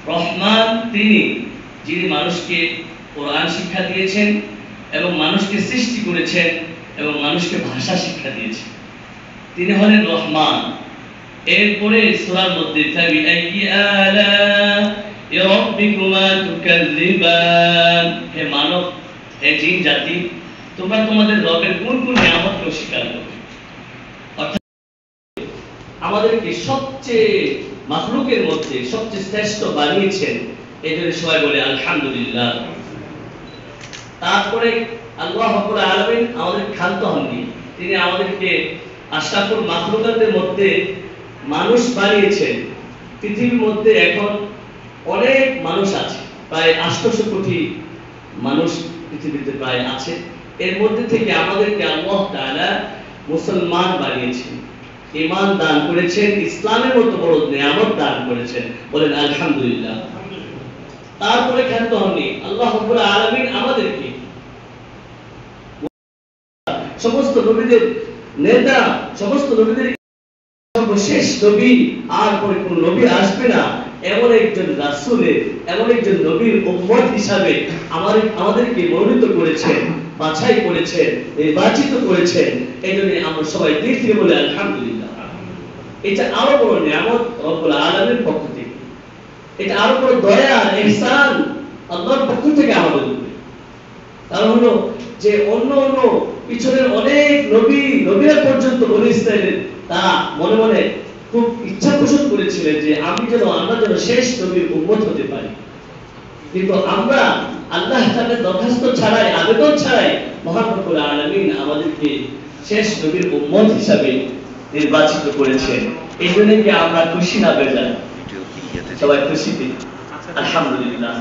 রহমান তিনি যিনি মানুষকে কোরআন শিক্ষা দিয়েছেন এবং মানুষকে সৃষ্টি করেছেন এবং মানুষকে ভাষা শিক্ষা দিয়েছেন, তিনি হলেন রহমান। এরপরে সূরার মধ্যে হে মানব, হে জিন জাতি, তোমরা তোমাদের রবের কোন কোন নিয়ামতকে অস্বীকার করো। আমাদেরকে সবচেয়ে মাখলুকের মধ্যে সবচেয়ে শ্রেষ্ঠ বানিয়েছেন, এই জন্য সবাই বলে আলহামদুলিল্লাহ। তারপরে আল্লাহ রাব্বুল আলামিন আমাদের ক্ষান্ত হননি, তিনি আমাদেরকে আশরাফুল মাখলুকাতের মধ্যে মানুষ বানিয়েছেন। পৃথিবীর মধ্যে এখন অনেক মানুষ আছে, প্রায় 800 কোটি মানুষ পৃথিবীতে প্রায় আছে। এর মধ্যে থেকে আমাদেরকে আল্লাহ তাআলা মুসলমান বানিয়েছেন, ঈমান দান করেছেন, ইসলামের মতো বড় নিয়ামত দান করেছেন, বলেন আলহামদুলিল্লাহ। তারপরে ক্ষান্ত হননি, আল্লাহ রাব্বুল আলামিন আমাদেরকে সমস্ত নবীদের নেতা, সমস্ত নবীদের সর্বশেষ নবী, আর পরে কোন নবী আসবে না এমন একজন রাসূলের, এমন একজন নবীর উম্মত হিসাবে আমাদেরকে মনোনীত করেছেন, বাছাই করেছেন, নির্বাচিত করেছেন। এজন্য আমরা সবাই দিল থেকে বলে আলহামদুলিল্লাহ। এটা আরো বড় নিয়ামত রব্বুল আলামিনের পক্ষ থেকে, এটা আরো বড় দয়া ইহসান আল্লাহর পক্ষ থেকে আমাদের উপরে। কারণ হলো যে অন্য পিছনের অনেক নবীরা পর্যন্ত বনী ইসরাইলের তারা মনে মনে খুব ইচ্ছা পোষণ করেছিলেন যে আমরা যেন শেষ নবীর উম্মত হতে পারি, কিন্তু আমরা আল্লাহ তাআলার দরখাস্ত ছাড়াই, আবেদন ছাড়াই মহান রব্বুল আলামিন আমাদেরকে শেষ নবীর উম্মত হিসাবে নির্বাচিত করেছেন। এই জন্য কি আমরা খুশি না বেজার? সবাই খুশিতে আলহামদুলিল্লাহ।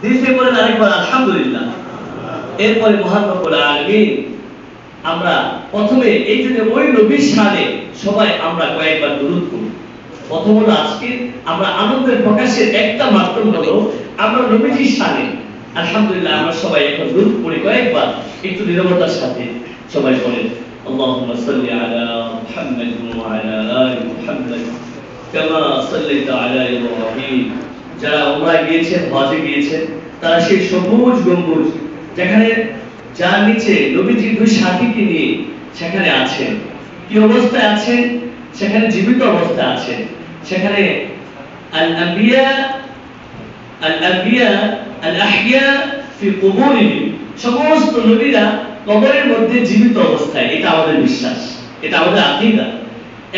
দিল থেকে বলেন আরেকবার আলহামদুলিল্লাহ। এরপরে মহান রব্বুল আলামিন আমরা প্রথমে এই জন্য ওই নবীর শানে সবাই আমরা কয়েকবার দুরূদ পড়ি। প্রথম হলো আজকে আমরা আনন্দের প্রকাশের একটা মাধ্যম হলো আমরা নবীজির শানে আলহামদুলিল্লাহ আমরা সবাই এখন দুরূদ পড়ি কয়েকবার, একটু নীরবতার সাথে সবাই বলেন আল্লাহুম্মা সাল্লি আলা মুহাম্মাদ ওয়া আলা আলি মুহাম্মাদ কামা সাল্লাইতা আলা ইব্রাহিম। যারা উমরা গিয়েছেন, হজে গিয়েছেন, তারা সেই সবুজ গম্বুজ যেখানে যার নিচে নবীজির দুই সাথীকে নিয়ে সেখানে আছেন, কি অবস্থায় আছেন? সেখানে জীবিত অবস্থায় আছেন। সেখানে আল আম্বিয়া আল আহইয়া ফি কুবুরিহিম, সমস্ত নবীরা কবরের মধ্যে জীবিত অবস্থায়, এটা আমাদের বিশ্বাস, এটা আমাদের আকীদা।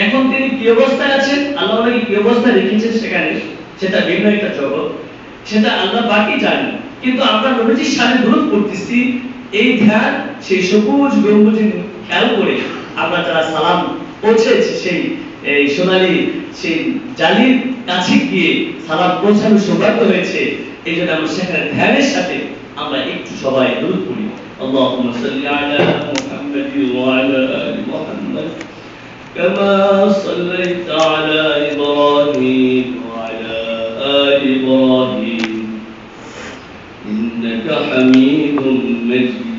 এখন তিনি কি অবস্থায় আছেন, আল্লাহ ওনাকে কি অবস্থায় রেখেছেন সেখানে, সেটা ভিন্ন একটা জগৎ, সেটা আল্লাহ বাকি জানেন। কিন্তু আমরা নবীজির সামনে দুরূদ পড়তেছি, এই ধ্যান সেই সবুজ গম্বুজে খেয়াল করে আমরা যারা সালাম পৌঁছেছি সেই সোনালী সেই জালির কাছে গিয়ে সালাম পৌঁছানোর সৌভাগ্য হয়েছে। এই জন্য আমরা সেখানে ধ্যানের সাথে আমরা একটু সবাই দুরূদ পড়ি আল্লাহুম্মা সাল্লি আলা মুহাম্মাদ ওয়া আলা আলি মুহাম্মাদ কামা সাল্লাইতা আলা ইব্রাহিম ওয়া আলা আলি ইব্রাহিম ইন্নাকা হামিদুম মাজিদ।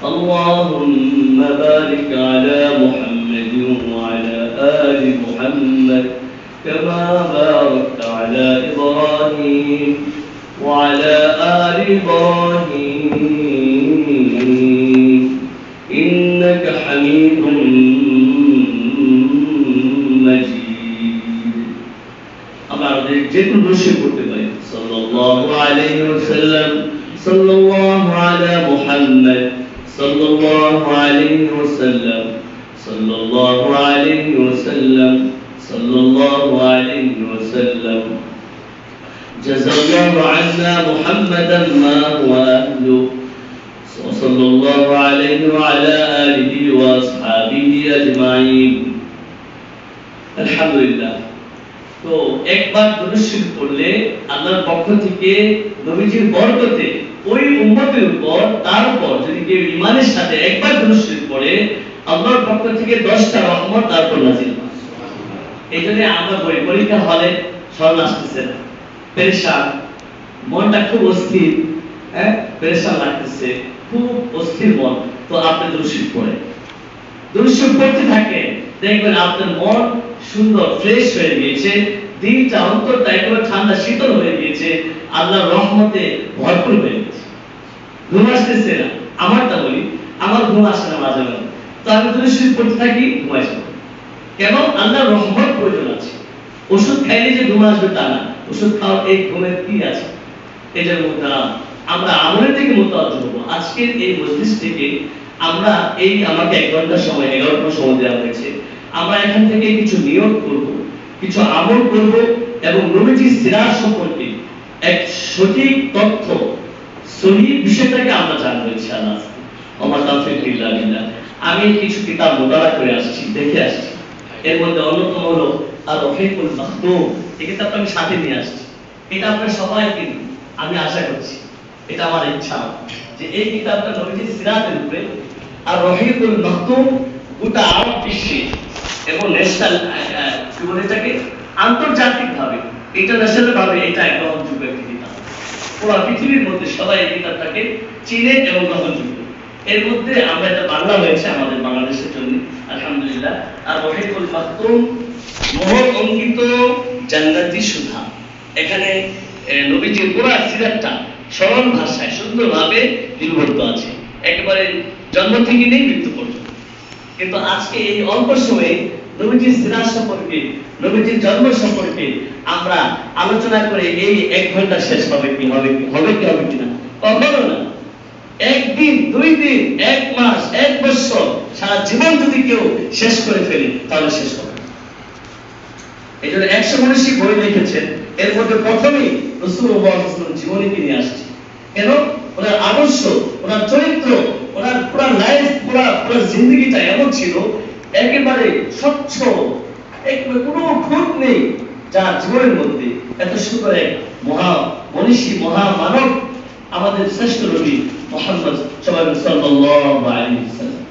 اللهم بارك على محمد وعلى آل محمد كما باركت على إبراهيم وعلى آل إبراهيم إنك حميد مجيد। আমাদের যে কোনো দোষে করতে পারি সাল্লাল্লাহু আলাইহি ওয়াসাল্লাম, সাল্লাল্লাহু আলা মুহাম্মদ, সাল্লাল্লাহু আলাইহি ওয়াসাল্লাম, সাল্লাল্লাহু আলাইহি ওয়াসাল্লাম, সাল্লাল্লাহু আলাইহি ওয়াসাল্লাম। জাযাল্লাহু আন্না মুহাম্মাদান মা হুয়া আহলু, সাল্লাল্লাহু আলাইহি ওয়া আলা আলিহি ওয়া আসহাবিহি আজমাইন। আলহামদুলিল্লাহ। তো একবার দুরূদ শরীফ পড়লে আল্লাহর পক্ষ থেকে নবীজির বরকতে ওই উম্মতের উপর, তার উপর যদি কেউ ঈমানের সাথে একবার দুরূদ শরীফ পড়ে আল্লাহর পক্ষ থেকে 10টা রহমত তার উপর নাযিল হয়। এইজন্য আমরা পরীক্ষা হলে স্মরণ আসতেছে না, পেরেশান, মনটা খুব অস্থির, পেরেশান লাগতেছে, খুব অস্থির মন, তো আপনি দুরূদ শরীফ পড়েন, দুরূদ শরীফ পড়তে থাকেন, দেখবেন আপনার মন সুন্দর ফ্রেশ হয়ে গিয়েছে, দিনটা অন্তরটা একেবারে ঠান্ডা শীতল হয়ে গিয়েছে, আল্লাহর রহমতে ভরপুর হয়ে গেছে। ঘুম আসতেছে না, আমারটা বলি, আমার ঘুম আসে না মাঝে মাঝে, তো আমি দুরূদ শরীফ পড়তে থাকি, ঘুম আসে না। কেন? আল্লাহর রহমত প্রয়োজন আছে। ওষুধ খাইলে যে ঘুম আসবে তা না, ওষুধ খাওয়ার এই ঘুমের কি আছে? এটার মধ্যে আমরা আমলের থেকে মোতাবজ্জ হবো। আজকের এই মজলিস থেকে আমরা এই আমাকে 1 ঘন্টা সময় 11টা সময় দেওয়া হয়েছে, আমরা এখান থেকে কিছু নিয়ত করব, কিছু আমল করব এবং নবীজির সিরাত সম্পর্কে এক সঠিক তথ্য সহিহ বিষয়টাকে আমরা জানবো ইনশাআল্লাহ। আমার তাওফীক ইল্লা বিল্লাহ। আমি কিছু কিতাব মোতালা করে আসছি, দেখে আসছি। এর মধ্যে অন্যতম হলো আর রফিকুল মাখদুম, এই কিতাবটা আমি সাথে নিয়ে আসছি। এটা আপনারা সবাই কিনবেন, আমি আশা করছি, এটা আমার ইচ্ছা যে এই কিতাবটা নবীজির সিরাতের উপরে। আর রফিকুল মাখদুম গোটা আরব বিশ্বে এবং ন্যাশনাল কি বলে এটাকে, আন্তর্জাতিক ভাবে, ইন্টারন্যাশনাল ভাবে এটা এক গ্রহণযোগ্য একটি কিতাব। পুরো পৃথিবীর মধ্যে সবাই এই কিতাবটাকে চিনে এবং গ্রহণযোগ্য। এর মধ্যে আমরা এটা বাংলা হয়েছে আমাদের বাংলাদেশের জন্য, আলহামদুলিল্লাহ। আর রফিকুল মাখদুম মোহর অঙ্কিত জান্নাতি সুধা, এখানে নবীজির পুরো সিরাতটা সরল ভাষায় সুন্দরভাবে লিপিবদ্ধ আছে, একেবারে জন্ম থেকে নিয়ে মৃত্যু পর্যন্ত। কিন্তু আজকে এই অল্প সময়ে নবীজির সিরাত সম্পর্কে, নবীজির জন্ম সম্পর্কে আমরা আলোচনা করে এই 1 ঘন্টা শেষ হবে কি হবে কিনা? কখনো না। 1 দিন, 2 দিন, 1 মাস, 1 বছর, সারা জীবন যদি কেউ শেষ করে ফেলে তাহলে শেষ হবে। এই জন্য 100 মনীষী বই লিখেছেন, এর মধ্যে প্রথমেই রাসূলুল্লাহ সাল্লাল্লাহু আলাইহি ওয়াসাল্লাম জীবনীকে নিয়ে আসছে। কেন? ওনার আদর্শ, ওনার চরিত্র, ওনার পুরো লাইফ, পুরো জিন্দেগিটা এমন ছিল একেবারে স্বচ্ছ, একেবারে কোনো খুঁত নেই, যার জীবনের মধ্যে এত সুন্দর এক মহা মনীষী, মহা মানব আমাদের শ্রেষ্ঠ নবী মুহাম্মদ সাল্লাল্লাহু আলাইহি ওয়াসাল্লাম।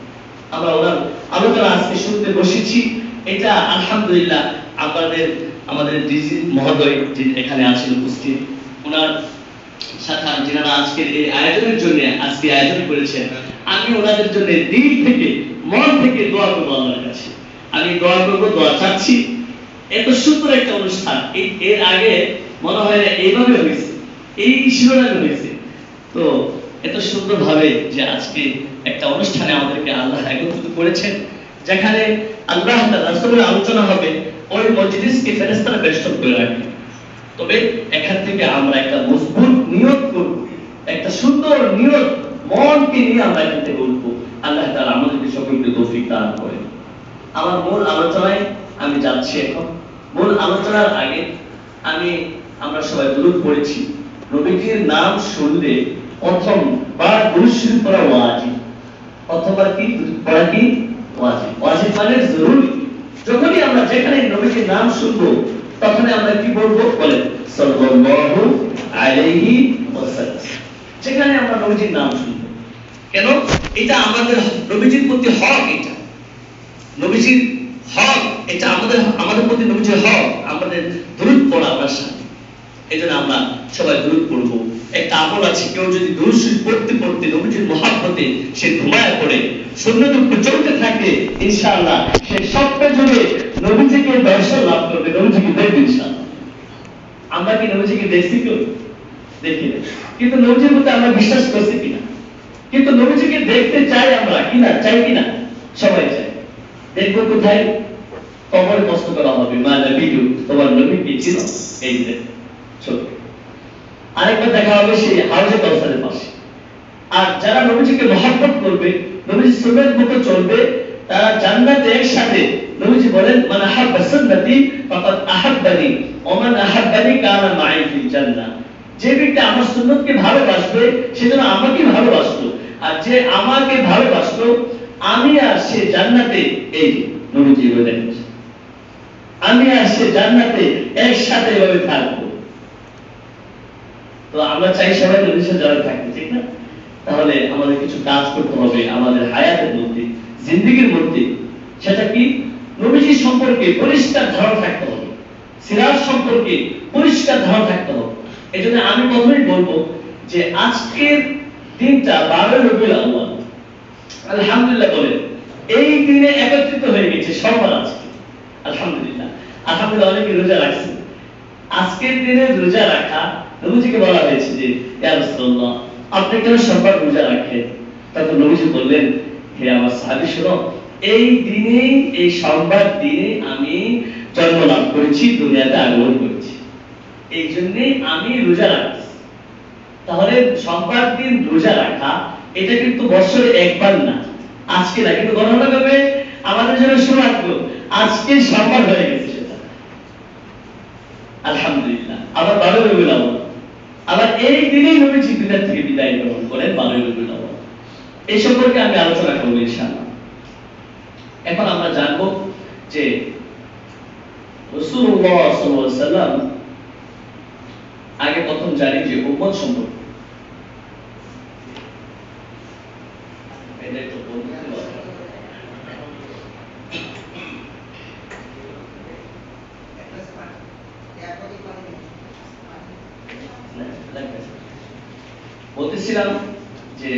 আমরা ওনার আলোচনা আজকে শুনতে বসেছি। এটা আলহামদুলিল্লাহ আমাদের ডিজি মহোদয় যে এখানে আছেন উপস্থিত, ওনার সাথে যারা আজকের এই আয়োজনের জন্য আজকে আয়োজন করেছেন, আমি ওনাদের জন্য দিল থেকে, মন থেকে দোয়া করবো আল্লাহর কাছে। আমি দোয়া করবো, দোয়া চাচ্ছি। এত সুন্দর একটা অনুষ্ঠান এর আগে মনে হয় না এইভাবে হয়েছে, এই শিরোনামে হয়েছে। তো এত সুন্দর ভাবে যে আজকে একটা অনুষ্ঠানে আমাদেরকে আল্লাহ একত্রিত করেছেন, যেখানে আল্লাহ তাআলা রাসূলের আলোচনা হবে, ওই মজলিসকে ফেরেশতারা বেষ্টন করে রাখবে। তবে এখান থেকে আমরা একটা মজবুত নিয়ত করব, একটা সুন্দর নিয়ত মনকে নিয়ে আমরা এখান থেকে উঠবো। আল্লাহ তাআলা আমাদেরকে সকলকে তৌফিক দান করেন। আমার মূল আলোচনায় আমি যাচ্ছি এখন। মূল আলোচনার আগে আমরা সবাই দুরূদ পড়েছি। নবীজির নাম শুনলে প্রথমবার দুরূদ শরীফ পড়া ওয়াজিব। প্রথমবার কি পড়া কি ওয়াজিব? ওয়াজিব মানে জরুরি। যখনই আমরা যেখানে নবীজির নাম শুনবো তখন আমরা কি বলবো? বলেন সাল্লাল্লাহু আলাইহি ওয়াসাল্লাম। যেখানে আমরা নবীজির নাম শুনবো, কেন? এটা আমাদের নবীজির প্রতি হক, এটা নবীজির হক, এটা আমাদের প্রতি নবীজির হক, আমাদের দুরূদ পড়া আমার সাথে। এজন্য আমরা সবাই দুরূদ পড়বো। একটা আমল আছে, কেউ যদি দুরূদ শরীফ পড়তে পড়তে নবীজির মহব্বতে সে ঘুমায় পড়ে, সুন্নতের উপর চলতে থাকে, ইনশাআল্লাহ সে স্বপ্নে যুগে নবীজিকে দর্শন লাভ করবে, নবীজিকে দেখবে ইনশাআল্লাহ। আমরা কি নবীজিকে দেখছি? কেউ দেখি না, কিন্তু নবীজির প্রতি আমরা বিশ্বাস করছি কিনা? কিন্তু নবীজিকে দেখতে চাই আমরা কিনা? চাই কিনা? সবাই চাই। দেখবো কোথায়? কবরে কষ্ট করা হবে, মা নবীকে, তোমার নবীকে ছিল এই যে ছোট। আরেকবার দেখা হবে সেই হাউজে কাউসারের পাশে। আর যারা নবীজিকে মহব্বত করবে, নবীজির সুন্নাত মতো চলবে, তারা জান্নাতে একসাথে, নবীজি বলেন মান আহাব্বা সুন্নতি ফাকাদ আহাব্বানি ওয়া মান আহাব্বানি কানা মাই ফিল জান্নাহ। যে ব্যক্তি আমার সুন্নতকে ভালোবাসবে সে যেন আমাকে ভালোবাসলো, আর যে আমাকে ভালোবাসলো আমি আর সে জান্নাতে, এই নবীজি বলেন আমি আর সে জান্নাতে একসাথে ভাবে থাকবো। তো আমরা চাই সবাই নবীর সাথে জড়িত থাকতে, ঠিক না? তাহলে আমাদের কিছু কাজ করতে হবে আমাদের হায়াতের মধ্যে, জিন্দেগির মধ্যে। সেটা কি? নবীজি সম্পর্কে পরিষ্কার ধারণা থাকতে হবে, সিরাত সম্পর্কে পরিষ্কার ধারণা থাকতে হবে। এজন্য আমি প্রথমেই বলবো যে আজকের দিনটা 12 রবিউল আউয়াল, আলহামদুলিল্লাহ বলেন এই দিনে একত্রিত হয়ে গেছে সবার আজকে। আলহামদুলিল্লাহ, আলহামদুলিল্লাহ অনেকে রোজা রাখছে। আজকের দিনে রোজা রাখা, নবীজিকে বলা হয়েছে যে ইয়া রাসূলুল্লাহ আপনি কেন সবার রোজা রাখেন? তখন নবীজি বললেন, হে আমার সাহাবী শোনো, এই দিনে, এই সোমবার দিনে আমি জন্ম লাভ করেছি, দুনিয়াতে আগমন করেছি, এই জন্য আমি রোজা রাখছি। তাহলে সোমবার দিন রোজা রাখা এটা কিন্তু বছরে একবার না, আজকে না, কিন্তু গণনা করবে আমাদের জন্য সৌভাগ্য আজকে সোমবার হয়ে গেছে সেটা, আলহামদুলিল্লাহ। আবার 12 রবিউল আউয়াল, আবার এই দিনেই নবীজি দুনিয়া থেকে বিদায় গ্রহণ করেন 12 রবিউল আউয়াল। এই সম্পর্কে আমি আলোচনা করব ইনশাআল্লাহ। এখন আমরা জানব যে রাসূলুল্লাহ সাল্লাল্লাহু আলাইহি ওয়াসাল্লাম আগে প্রথম জানি যে উম্মত সম্পর্কে, এটা একটু বলতে হবে। বলতেছিলাম যে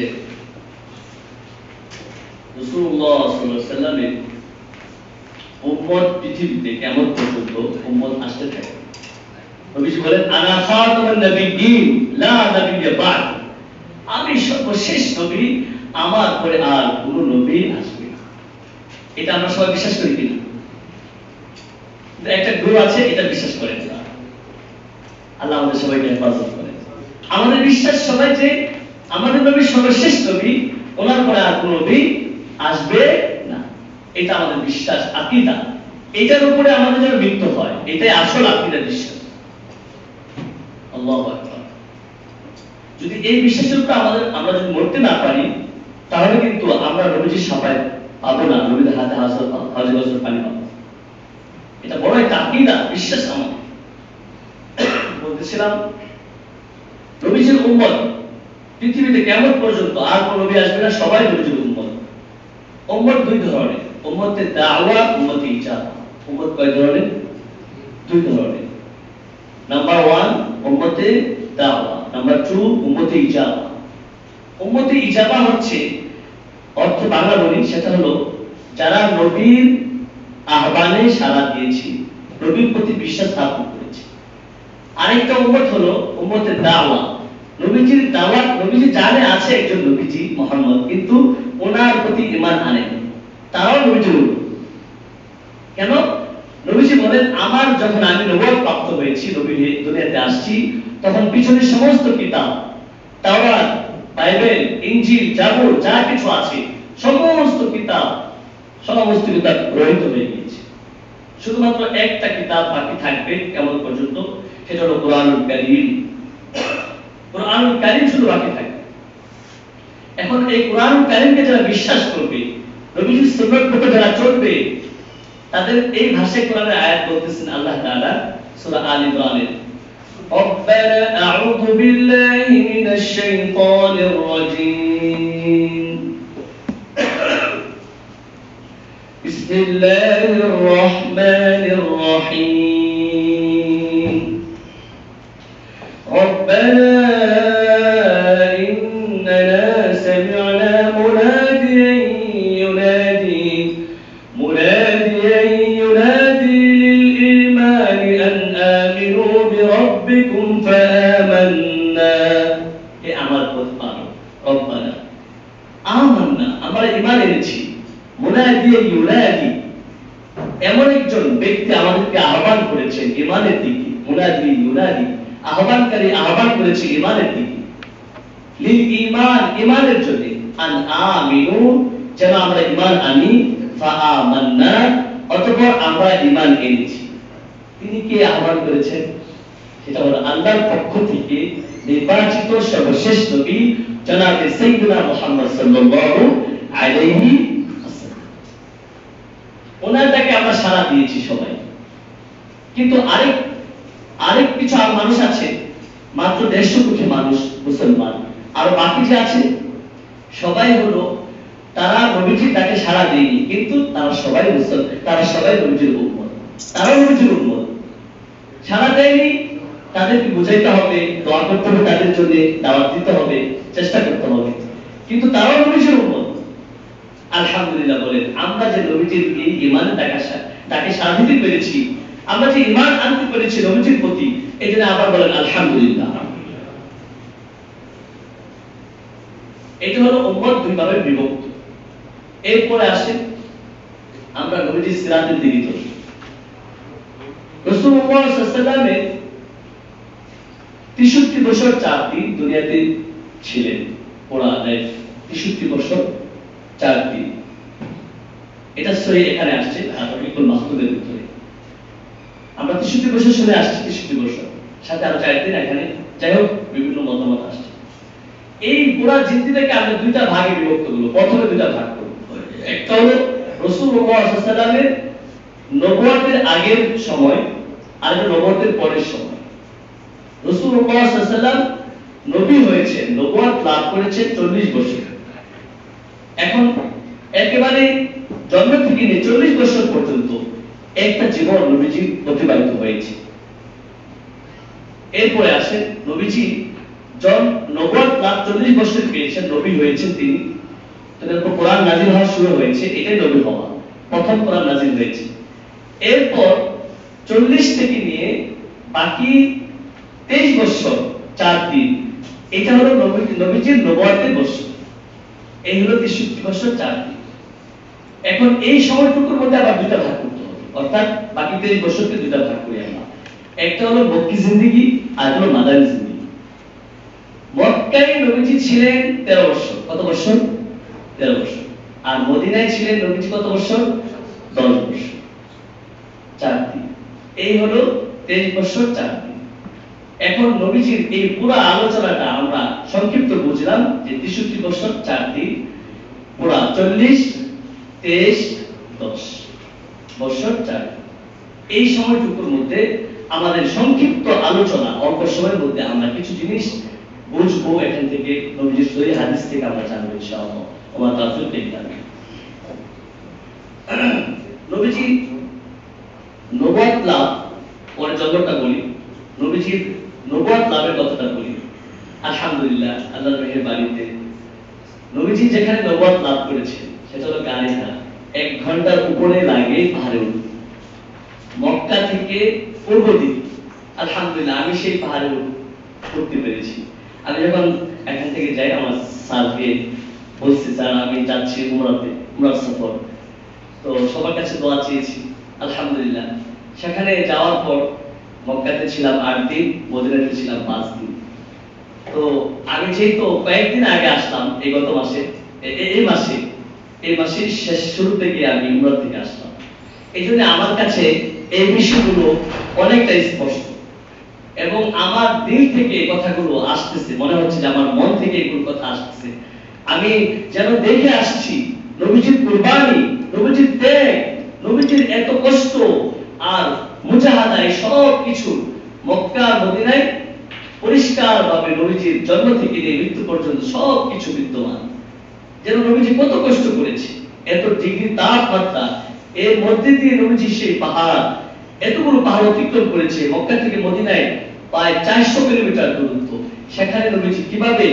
রাসূলুল্লাহ সাল্লাল্লাহু আলাইহি ওয়াসাল্লামের উম্মত পৃথিবীতে কিয়ামত পর্যন্ত উম্মত আসতে থাকে। নবীজি বলেন আনা খাতামুন নবিয়্যিন লা নাবিয়্যা বা'দ, আমি সর্বশেষ নবী, আমার পরে আর কোনো নবী আসবে না। এটা আমরা সবাই বিশ্বাস করি কিনা? একটা গ্রুপ আছে এটা বিশ্বাস করে না। আল্লাহ আমাদের সবাইকে হেফাজত করে। আমাদের বিশ্বাস সবাই যে আমাদের নবী সর্বশেষ নবী, ওনার পরে আর কোনো নবী আসবে না, এটা আমাদের বিশ্বাস, আকীদা। এটার উপরে আমাদের যেন মৃত্যু হয়, এটাই আসল আকীদা, বিশ্বাস। আল্লাহু আকবার। যদি এই বিশ্বাসের উপর আমরা যদি মরতে না পারি, তাহলে কিন্তু আমরা নবীজির শাফায়াত পাবো না, নবীদের হাতে হাউজে কাউসার পানি পাবো। এটা বড় একটা আকীদা, বিশ্বাস আমাদের। বলতেছিলাম নবীজির উম্মত পৃথিবীতে কিয়ামত পর্যন্ত আর কোন নবী আসবে না, সবাই নবীজির উম্মত। উম্মত দুই ধরনের, উম্মতে দাওয়া, উম্মতে ইজাবা। উম্মত কয় ধরনের? দুই ধরনের। নাম্বার 1 উম্মতে দাওয়া, নাম্বার 2 উম্মতে ইজাবা। উম্মতে ইজাবা হচ্ছে, অর্থ বাংলা বলি, সেটা হলো যারা নবীর আহ্বানে সাড়া দিয়েছে, নবীর প্রতি বিশ্বাস স্থাপন করেছে। আরেকটা উম্মত হলো উম্মতে দাওয়া। নবীজির দাওয়াত, নবীজি জানে আছে একজন নবীজি মুহাম্মদ, কিন্তু ওনার প্রতি ঈমান আনেন, তারাও নবীজির উম্মত। কেন? নবীজি বলেন আমার যখন আমি নবুয়ত প্রাপ্ত হয়েছি, নবী হয়ে দুনিয়াতে আসছি, তখন পিছনের সমস্ত কিতাব, তাওরাত, বাইবেল, ইনজিল, জাবুর যা কিছু আছে, সমস্ত কিতাব রহিত হয়ে গিয়েছে। শুধুমাত্র একটা কিতাব বাকি থাকবে কিয়ামত পর্যন্ত, সেটা হলো কোরআনুল কারীম। কোরআনুল কারীম শুধু বাকি থাকবে। এখন এই কোরআনুল কারীমকে যারা বিশ্বাস করবে, নবীজির সুন্নাত মতো যারা চলবে, তাদের এই ভাষায় কোরআনের আয়াত বলতেছেন আল্লাহ তাআলা সূরা আল ইমরানের, ربنا أعوذ بالله من الشيطان الرجيم بسم الله الرحمن الرحيم ربنا إننا سمعنا مناديا ينادي للإيمان أن آمنوا بربكم فآمنا ربنا آمنا আমরা ঈমান এনেছি। মুনাদিয়া ইউনাদি, এমন একজন ব্যক্তি আমাদেরকে আহ্বান করেছেন ঈমানের দিকে। মুনাদি ইউনাদি, আহ্বানকারী আহ্বান করেছে ঈমানের দিকে। লিল ঈমান, ঈমানের জন্য। আন আমিনু, যেন আমরা ঈমান আনি। ফাআমান্না, অতঃপর আমরা ঈমান এনেছি। তিনি কে আহ্বান করেছেন? সেটা হলো আল্লাহর পক্ষ থেকে নির্বাচিত সর্বশেষ নবী জনাবে সাইয়্যিদুনা মুহাম্মদ সাল্লাল্লাহু আলাইহি ওয়াসাল্লাম। ওনার ডাকে আমরা সাড়া দিয়েছি সবাই। কিন্তু আরেক কিছু মানুষ আছে, মাত্র 150 কোটি মানুষ মুসলমান, আর বাকি যে আছে সবাই হলো, তারা নবীজির ডাকে সাড়া দেয়নি, কিন্তু তারা সবাই মুসলমান, তারা সবাই নবীজির উম্মত, তারাও নবীজির উম্মত। সাড়া দেয়নি, তাদেরকে বুঝাইতে হবে, দোয়া করতে হবে, তাদের জন্য দাওয়াত দিতে হবে, চেষ্টা করতে হবে, কিন্তু তারাও নবীজির উম্মত। আলহামদুলিল্লাহ বলেন, আমরা যে নবীজির এই ঈমানের তাকে সাথ দিতে পেরেছি, আমরা যে ঈমান আনতে পেরেছি নবীজির প্রতি, এই জন্য আবার বলেন আলহামদুলিল্লাহ। এটা হলো উম্মত দুই ভাবে বিভক্ত। এরপরে আসে আমরা নবীজির সিরাতের দিকে চলি। রাসূলুল্লাহ সাল্লাল্লাহু আলাইহি ওয়াসাল্লামের 63 বছর 4 দিন দুনিয়াতে ছিলেন। পুরা 63 বছর 4 দিন, এটা সহি এখানে আসছে হাদিসুল মাহফুজের ভিতরে। আমরা 63 বছর শুনে আসছি, 63 বছর সাথে আরো 4 দিন এখানে, যাই হোক বিভিন্ন মতামত আসছে। এই পুরা জিন্দিগিটাকে আমরা দুইটা ভাগে বিভক্ত করব। প্রথমে দুইটা ভাগ করব, একটা হলো রাসূলুল্লাহ সাল্লাল্লাহু আলাইহি ওয়াসাল্লামের নবুয়তের আগের সময় আর একটা নবুয়তের পরের সময়। রাসূলুল্লাহ সাল্লাল্লাহু আলাইহি ওয়াসাল্লাম নবী হয়েছে, নবুয়ত লাভ করেছে 40 বছর। এখন একেবারে জন্ম থেকে নিয়ে 40 বছর পর্যন্ত একটা জীবন নবীজি অতিবাহিত হয়েছে। এরপরে আসেন নবীজি নবুয়ত লাভ 40 বছর পেয়েছেন, নবী হয়েছেন তিনি। তারপর কোরআন নাযিল হওয়া শুরু হয়েছে, এটাই নবী হওয়া, প্রথম কোরআন নাযিল হয়েছে। এরপর 40 থেকে নিয়ে বাকি 23 বছর 4 দিন, এটা হলো নবীজির নবুয়তের বছর। এই হলো 63 বছর 4 দিন। এখন এই সময়টুকুর মধ্যে আবার দুইটা ভাগ করতে হবে, অর্থাৎ বাকি 23 বছরকে দুইটা ভাগ করি আমরা। একটা হলো মক্কি জিন্দেগি আর হলো মাদানী জিন্দেগি। মক্কায় নবীজি ছিলেন 13 বছর। কত বছর? 13 বছর। আর মদিনায় ছিলেন নবীজি কত বছর? 10 বছর 4 দিন। এই হলো 23 বছর 4 দিন। এখন নবীজির এই পুরো আলোচনাটা আমরা সংক্ষিপ্ত বুঝলাম যে 63 বছর 4 দিন, পুরা 40, 23, 10 বছর 4 দিন। এই সময়টুকুর মধ্যে আমাদের সংক্ষিপ্ত আলোচনা, অল্প সময়ের মধ্যে আমরা কিছু জিনিস বুঝবো। এখান থেকে নবীজির সহিহ হাদিস থেকে আমরা জানবো ইনশাআল্লাহ। ওয়া তাফসীর দেখলাম নবীজি নবুয়ত লাভ পরে জগৎটা বলি, নবীজির নবুয়ত লাভের কথাটা বলি। আলহামদুলিল্লাহ, আল্লাহর মেহেরবানিতে নবীজি যেখানে নবুয়ত লাভ করেছেন সেটা হলো গাড়িঘাট। 1 ঘন্টার উপরে লাগে পাহাড়ে উঠতে, মক্কা থেকে পূর্ব দিকে। আলহামদুলিল্লাহ, আমি সেই পাহাড়ে উঠতে পেরেছি। আমি যখন এখান থেকে যাই, আমার স্যারকে বলছি, স্যার আমি যাচ্ছি উমরাতে, উমরার সফর, তো সবার কাছে দোয়া চেয়েছি। আলহামদুলিল্লাহ, সেখানে যাওয়ার পর মক্কাতে ছিলাম 8 দিন, মদিনাতে ছিলাম 5 দিন। তো আমি যেহেতু কয়েকদিন আগে আসলাম, এই গত মাসে, এই মাসের শেষ শুরু থেকে আমি উমরা থেকে আসলাম। এই জন্য আমার কাছে এই বিষয়গুলো অনেকটা স্পষ্ট এবং আমার দিল থেকে এই কথাগুলো আসতেছে, মনে হচ্ছে যে আমার মন থেকে এগুলো কথা আসতেছে। আমি যেন দেখে আসছি নবীজির কুরবানি, নবীজির ত্যাগ, নবীজির এত কষ্ট আর মুজাহাদা, এই সব কিছু মক্কা মদিনায় পরিষ্কারভাবে নবীজির জন্ম থেকে নিয়ে মৃত্যু পর্যন্ত সব কিছু বিদ্যমান। যেন নবীজি কত কষ্ট করেছে, এত ডিগ্রি তাপমাত্রা, এর মধ্যে দিয়ে নবীজি সেই পাহাড়, এতগুলো পাহাড় অতিক্রম করেছে। মক্কা থেকে মদিনায় প্রায় 400 কিলোমিটার দূরত্ব, সেখানে নবীজি কিভাবে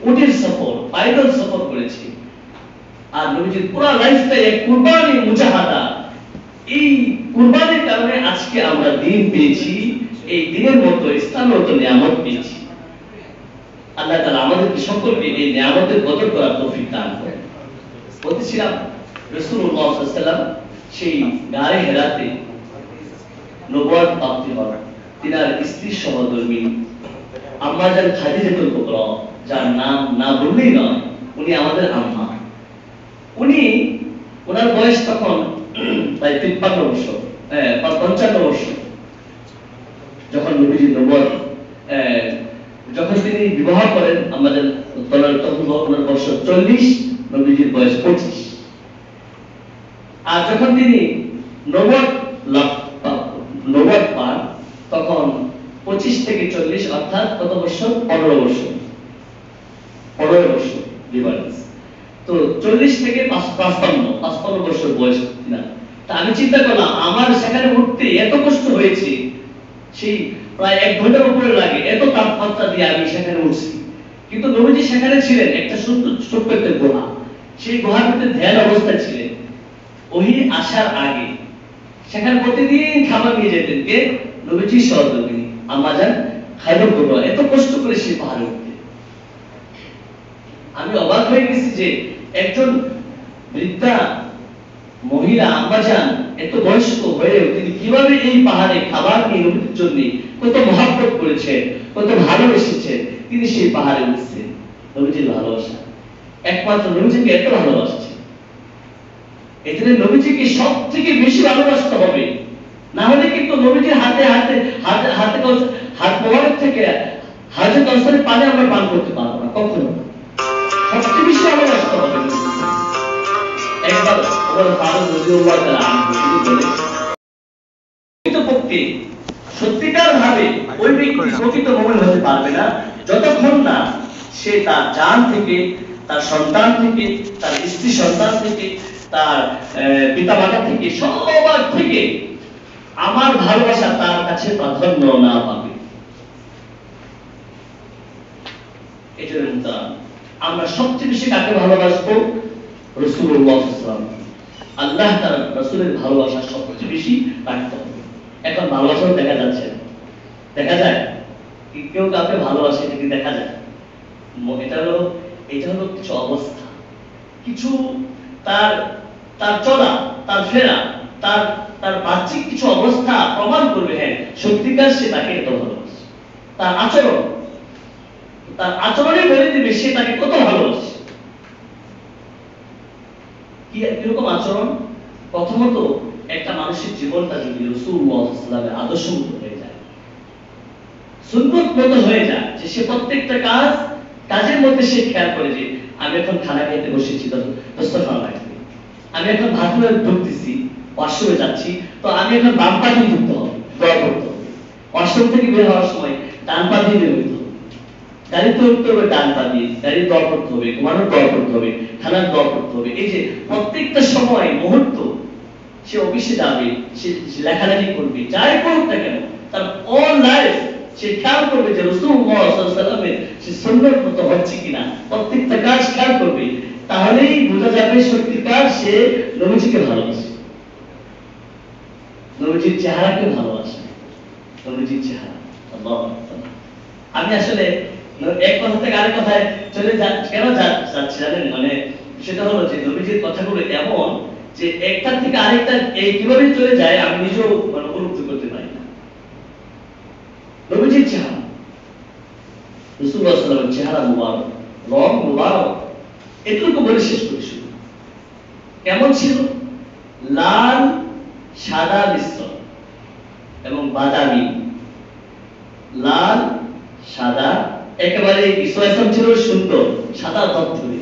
উটের সফর, পায়দল সফর করেছে। আর নবীজির পুরো লাইফটাই এক কুরবানি, মুজাহাদা। এই কুরবানির কারণে আজকে আমরা দিন পেয়েছি, এই দিনের মতো ইসলামের মতো নিয়ামত পেয়েছি। আল্লাহ তাআলা আমাদেরকে সকলকে এই নিয়ামতের কদর করার তৌফিক দান করেন। বলছিলাম রাসূলুল্লাহ সাল্লাল্লাহু আলাইহি ওয়াসাল্লাম সেই গায়ে হেরাতে নবুয়ত প্রাপ্তি হন। তিনার স্ত্রী সহধর্মী আম্মা জান খাদিজাতুল কুবরা, যার নাম না বললেই নয়, উনি আমাদের আম্মা। ওনার বয়স তখন প্রায় 53 বছর, 55 বছর। যখন নবীজি নবুয়ত, যখন তিনি বিবাহ করেন আম্মা জান, তখন ওনার বয়স 40, নবীজির বয়স 25। আর যখন তিনি নবুয়ত পান তখন 25 থেকে 40, অর্থাৎ কত বছর? 15 বছর, 15 বছর ডিফারেন্স। তো 40 থেকে 55 বছর বয়স না। তা আমি চিন্তা করলাম, আমার সেখানে উঠতে এত কষ্ট হয়েছে, সেই প্রায় 1 ঘন্টার উপরে লাগে, এত তাপমাত্রা দিয়ে আমি সেখানে উঠছি। কিন্তু নবীজি সেখানে ছিলেন একটা সুন্দর ছোট্ট একটা গুহা, সেই গুহার মধ্যে ধ্যান অবস্থায় ছিলেন। ওহী আসার আগে সেখানে প্রতিদিন খাবার নিয়ে যেতেন কে? নবীজি সহধর্মিনী আম্মা জান খাইরুল কুররা। এত কষ্ট করে সে পাহাড়ে উঠতেন। আমি অবাক হয়ে গেছি যে একজন বৃদ্ধা মহিলা আম্মা জান এত বয়স্ক হয়েও তিনি কিভাবে এই পাহাড়ে খাবার নিয়ে নবীর জন্য কত মহব্বত করেছেন, কত ভালোবেসেছেন। তিনি সেই পাহাড়ে উঠছেন। নবীজির ভালোবাসা, একমাত্র নবীজিকে এত ভালোবাসছে। এই জন্য নবীজিকে সব থেকে বেশি ভালোবাসতে হবে, না হলে কিন্তু নবীজির হাতে হাতে হাতে হাতে হাত মোবারক থেকে হাজে কাউসারের পানি আমরা পান করতে পারবো না কখনো। সবচেয়ে বেশি ভালোবাসতে হবে। একবার ওমর ফারুক রাদিয়াল্লাহু তাআলা আনহু বলে, প্রকৃতপক্ষে সত্যিকার ভাবে ওই ব্যক্তি প্রকৃত মুমিন হতে পারবে না যতক্ষণ না সে তার জান থেকে, তার সন্তান থেকে, তার স্ত্রী সন্তান থেকে, তার পিতামাতা থেকে, সবার থেকে আমার ভালোবাসা তার কাছে প্রাধান্য না পাবে। এজন্য আমরা সবচেয়ে বেশি কাকে ভালোবাসবো? রাসূলুল্লাহ সাল্লাল্লাহু আলাইহি ওয়াসাল্লাম। আল্লাহ তার রাসূলের ভালোবাসা সবচেয়ে বেশি রাখতে হবে। এখন ভালোবাসাও দেখা যাচ্ছে, দেখা যায় কি কেউ কাউকে ভালোবাসে এটা কি দেখা যায়? এটা হলো কিছু অবস্থা, কিছু তার তার চলা, তার ফেরা, তার তার বাহ্যিক কিছু অবস্থা প্রমাণ করবে হ্যাঁ সত্যিকার সে তাকে এত ভালোবাসে। তার আচরণ, তার আচরণে বলে দিবে সে তাকে কত ভালোবাসে। কিরকম আচরণ? প্রথমত একটা মানুষের জীবনটা যদি রাসূলুল্লাহ সাল্লাল্লাহু আলাইহি ওয়াসাল্লামের আদর্শ মতো হয়ে যায়, সুন্নত মতো হয়ে যায়, যে সে প্রত্যেকটা কাজের মধ্যে সে খেয়াল করে যে আমি এখন খানা খেতে বসেছি, দস্তরখানা রাখতে, আমি এখন ভাতরে ঢুকতেছি, ওয়াশরুমে যাচ্ছি, তো আমি এখন বাম পা দিয়ে ঢুকতে হবে, দোয়া করতে হবে। ওয়াশরুম থেকে বের হওয়ার সময় ডান পা দিয়ে বের হইতে হবে। গাড়িতে উঠতে হবে ডান পা দিয়ে, গাড়ির দোয়া করতে হবে, ঘুমানোর দোয়া করতে হবে, খানার দোয়া করতে হবে। এই যে প্রত্যেকটা সময় মুহূর্ত, সে অফিসে যাবে, সে লেখালেখি করবে, যাই করুক না কেন, তার অল লাইফ সে খেয়াল করবে যে রাসূলুল্লাহ সাল্লাল্লাহু আলাইহি ওয়াসাল্লামের সে সুন্নাত মতো হচ্ছে কিনা। প্রত্যেকটা কাজ খেয়াল করবে, তাহলেই বোঝা যাবে সত্যিকার সে নবীজিকে ভালোবাসে, নবীজির চেহারাকে ভালোবাসে, নবীজির চেহারা। আল্লাহু আকবার। আমি আসলে এক কথা থেকে আরেক কথায় চলে কেন যাচ্ছি জানেন? মানে সেটা হলো যে নবীজির কথাগুলো এমন যে একটা থেকে আরেকটা কিভাবে চলে যায় আমি নিজেও উপলব্ধি করতে পারি না। নবীজির চেহারা, রাসূলুল্লাহ সাল্লাল্লাহু আলাইহি ওয়াসাল্লামের চেহারা মুবারক, রং মুবারক, এটুকু বলে শেষ করি। শুধু কেমন ছিল? লাল সাদা মিশ্রণ এবং বাদামি, লাল সাদা একেবারে। ঈসা আলাইহিস সালাম ছিল সুন্দর সাদা ধবধবে,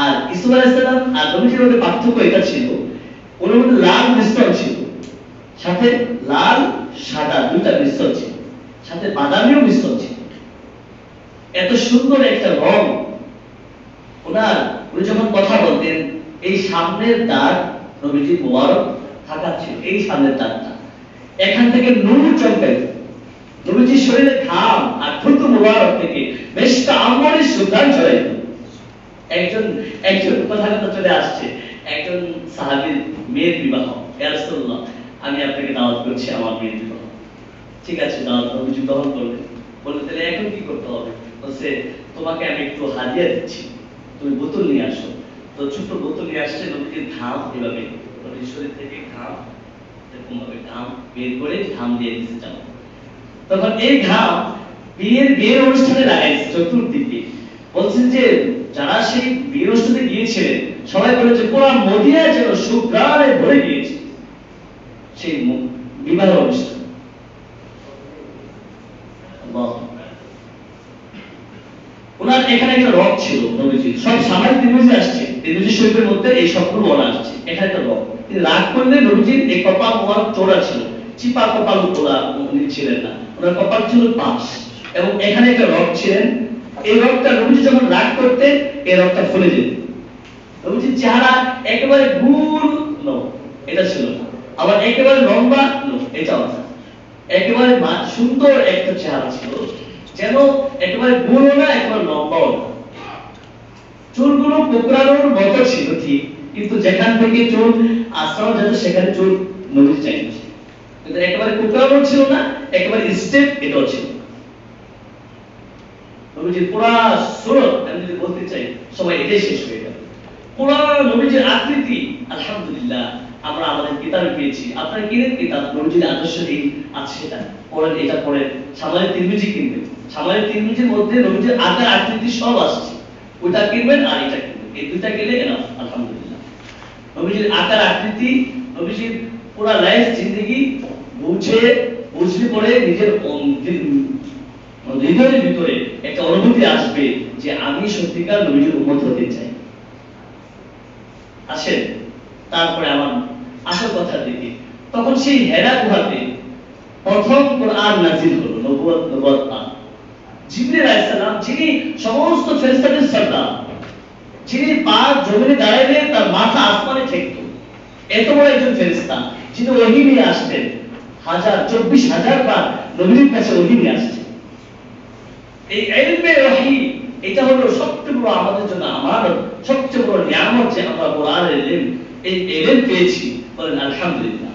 আর ঈসা আলাইহিস সালাম আর নবীজির মধ্যে পার্থক্য এটা ছিল, ওর মধ্যে লাল মিশ্রণ ছিল, সাথে লাল সাদা দুইটা মিশ্রণ ছিল, সাথে বাদামিও মিশ্রণ ছিল। এত সুন্দর একটা রং। উনি যখন কথা বলতেন এই সামনের দাঁত নবীজি মুবারক থাকা ছিল, এই সামনের দাঁতটা, এখান থেকে নূর চমকাইত। নবীজির শরীরে ঘাম আর থুতু মুবারক থেকে বেশটা আম্বরের সুগন্ধ ছড়াইত। একজন কথা চলে আসছে, একজন সাহাবীর মেয়ের বিবাহ, ইয়া রাসূলুল্লাহ আমি আপনাকে দাওয়াত করছি আমার মেয়ের বিবাহ। ঠিক আছে, দাওয়াত নবীজি গ্রহণ করলেন। বললেন তাহলে এখন কি করতে হবে? বলছে তোমাকে আমি একটু হাদিয়া দিচ্ছি, তুমি বোতল নিয়ে আসো। তো ছোট্ট বোতল নিয়ে আসছে, নবীজির ঘাম এভাবে নবীর শরীর থেকে ঘাম এরকম ভাবে ঘাম বের করে ঘাম দিয়ে দিচ্ছে চাও। তখন এই ঘাম বিয়ের অনুষ্ঠানে লাগাইছে চতুর্দিকে। বলছেন যে যারা সেই বিয়ের অনুষ্ঠানে গিয়েছিলেন সবাই বলে যে পুরো মদিনা যেন সুঘ্রাণে ভরে গিয়েছে সেই বিবাহ অনুষ্ঠান। ওনার এখানে একটা রক ছিল নবীজি, সব সামাল তিরমিজি আসছে, তিরমিজি শরীফের মধ্যে এই সবগুলো বলা আসছে। এখানে একটা রক, তিনি রাগ করলে নবীজির এই কপাল মোবারক চোরা ছিল, চিপা কপাল তোলা উনি ছিলেন না, ওনার কপাল ছিল পাশ, এবং এখানে একটা রক ছিলেন। এই রকটা নবীজি যখন রাগ করতেন এই রকটা ফুলে যেত। নবীজির চেহারা একেবারে গুল এটা ছিল না, আবার একেবারে লম্বা এটাও না, একেবারে সুন্দর একটা চেহারা ছিল, যেন একেবারে গুলও না একেবারে লম্বাও না। চুলগুলো কোকড়ানোর মতো ছিল ঠিক, কিন্তু যেখান থেকে চুল আশ্রয় যেত সেখানে চুল নবীজি চাইতো। কিন্তু একেবারে কোকড়ানো ছিল না, একেবারে স্টেপ এটাও ছিল না। নবীজির পুরা সুরত আমি যদি বলতে চাই সবাই এটাই শেষ হয়ে যাবে। পুরা নবীজির আকৃতি আলহামদুলিল্লাহ আমরা আমাদের কিতাবে পেয়েছি। আপনারা কিনেন কিতাব, নবীজির আদর্শ এই আছে, এটা পড়েন, এটা পড়েন। সামাজিক তিরমিজি কিনবেন, সামাজিক তিরমিজির মধ্যে নবীজির আকার আকৃতি সব আসছে, ওটা কিনবেন আর এটা কিনবেন, এই দুইটা গেলে এনাফ আলহামদুলিল্লাহ। নবীজির আকার আকৃতি, নবীজির পুরা লাইফ জিন্দেগি বুঝলে পরে নিজের হৃদয়ের ভিতরে একটা অনুভূতি আসবে যে আমি সত্যিকার নবীজির উম্মত হতে চাই। আসেন তারপরে আমার আসল কথা দেখি, তখন সেই হেরা গুহাতে প্রথম কোরআন নাযিল হলো, নবুয়ত জিবরিল আলাইহিস সালাম, যিনি সমস্ত ফেরেশতাদের সর্দার, যিনি পা জমিনে দাঁড়াইলে তার মাথা আসমানে ঠেকতো, এত বড় একজন ফেরেশতা যিনি ওহী নিয়ে আসতেন, 24,000 বার নবীর কাছে ওহী নিয়ে আসছেন। এই ইলমে ওহী এটা হলো সবচেয়ে বড় আমাদের জন্য আমানত, সবচেয়ে বড় নিয়ামত যে আমরা কোরআনের ইলম, এই ইলম পেয়েছি। বলেন আলহামদুলিল্লাহ।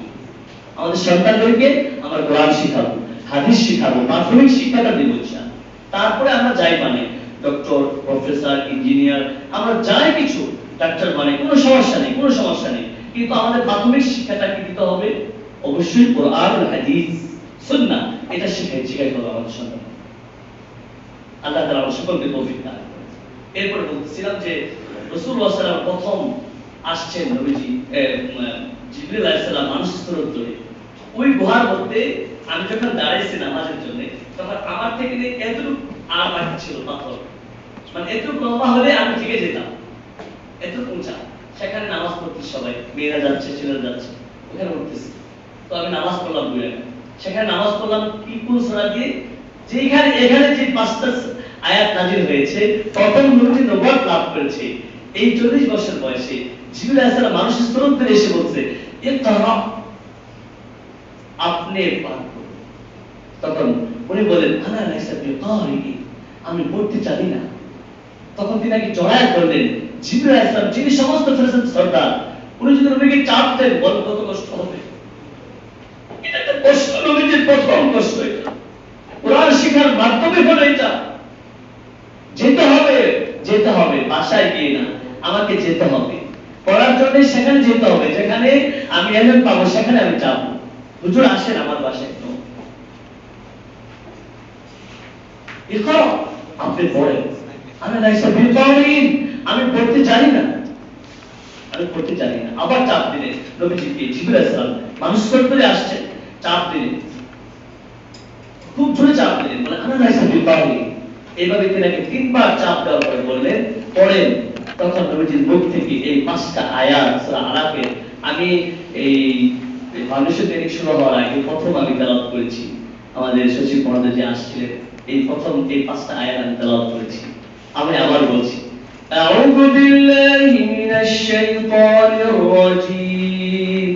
আমাদের সন্তানদেরকে আমরা কোরআন শিখাবো, হাদিস শিখাবো, প্রাথমিক শিক্ষাটা দিব ইনশাআল্লাহ। তারপরে আমরা যাই মানে ডক্টর, প্রফেসর, ইঞ্জিনিয়ার, আমরা যাই কিছু ডাক্তার মানে কোনো সমস্যা নেই, কোনো সমস্যা নেই, কিন্তু আমাদের প্রাথমিক শিক্ষাটা কি দিতে হবে? অবশ্যই কোরআন, হাদিস, সুন্নাহ এটা শিখাইতে হবে আমাদের সন্তান। আল্লাহ তাআলা আমাদের সকলকে তৌফিক দান করেন। এরপরে বলছিলাম যে রাসূলুল্লাহ সাল্লাল্লাহু আলাইহি ওয়াসাল্লাম প্রথম আসছেন নবীজি জিবরিল আলাইহিস সালাম মানুষের সুরত ধরে। ওই গুহার মধ্যে আমি যখন দাঁড়াইছি নামাজের জন্য, তখন আমার থেকে এতটুকু আর বাকি ছিল পাথর, মানে এতটুকু লম্বা হলে আমি ঠিক যেতাম, এতটুকু উঁচা। সেখানে নামাজ পড়তে সবাই, মেয়েরা যাচ্ছে, ছেলেরা যাচ্ছে, ওখানে উঠতেছে। তো আমি নামাজ পড়লাম দুই রাকাত। সেখানে নামাজ পড়লাম কি কোন সূরা দিয়ে, যে এখানে যে 5টা আয়াত নাযিল হয়েছে, প্রথম নবী নবুয়ত লাভ করেছে এই 40 বছর বয়সে। জিবরিল আলাইহিস সালাম মানুষের সুরত ধরে এসে বলছে ইকরা, আপনি পাঠ করুন। তখন উনি বলেন আনা লাইসা বিকারি, আমি পড়তে জানি না। তখন তিনি নাকি জড়ায় করলেন। জিবরিল আলাইহিস সালাম যিনি সমস্ত ফেরেশতার সর্দার, উনি যদি নবীকে চাপ দেন, বল কত কষ্ট হবে। এটা একটা কষ্ট, নবীজির প্রথম কষ্ট। এটা কোরআন শিখার মাধ্যমে হলো এটা। যেতে হবে বাসায় গিয়ে না, আমাকে যেতে হবে পড়ার জন্য, সেখানে যেতে হবে যেখানে আমি এলেম পাবো, সেখানে আমি যাবো। হুজুর আসেন আমার বাসায়, তো ইকরা, আপনি পড়েন। আনা লাইসা বিকারিন, আমি পড়তে জানি না, আমি পড়তে জানি না। আবার চাপ দিলেন নবীজিকে, জিবরিল আলাইহিস সালাম মানুষ করে আসছে, চাপ দিলেন, খুব জোরে চাপ দিলেন, বলে আনা লাইসা বিকারিন। এইভাবে তিনাকে 3 বার চাপ দেওয়ার পরে বললেন পড়েন। তখন নবীজির মুখ থেকে এই 5টা আয়াত সূরা আরাফের, আমি এই মানুষের ট্রেনিং শুরু হওয়ার আগে প্রথম আমি তেলাওয়াত করেছি। আমাদের সচিব মহোদয় যে আসছিলেন, এই প্রথম এই 5টা আয়াত আমি তেলাওয়াত করেছি। আমি আবার বলছি, আউযু বিল্লাহি মিনাশ শাইতানির রাজীম,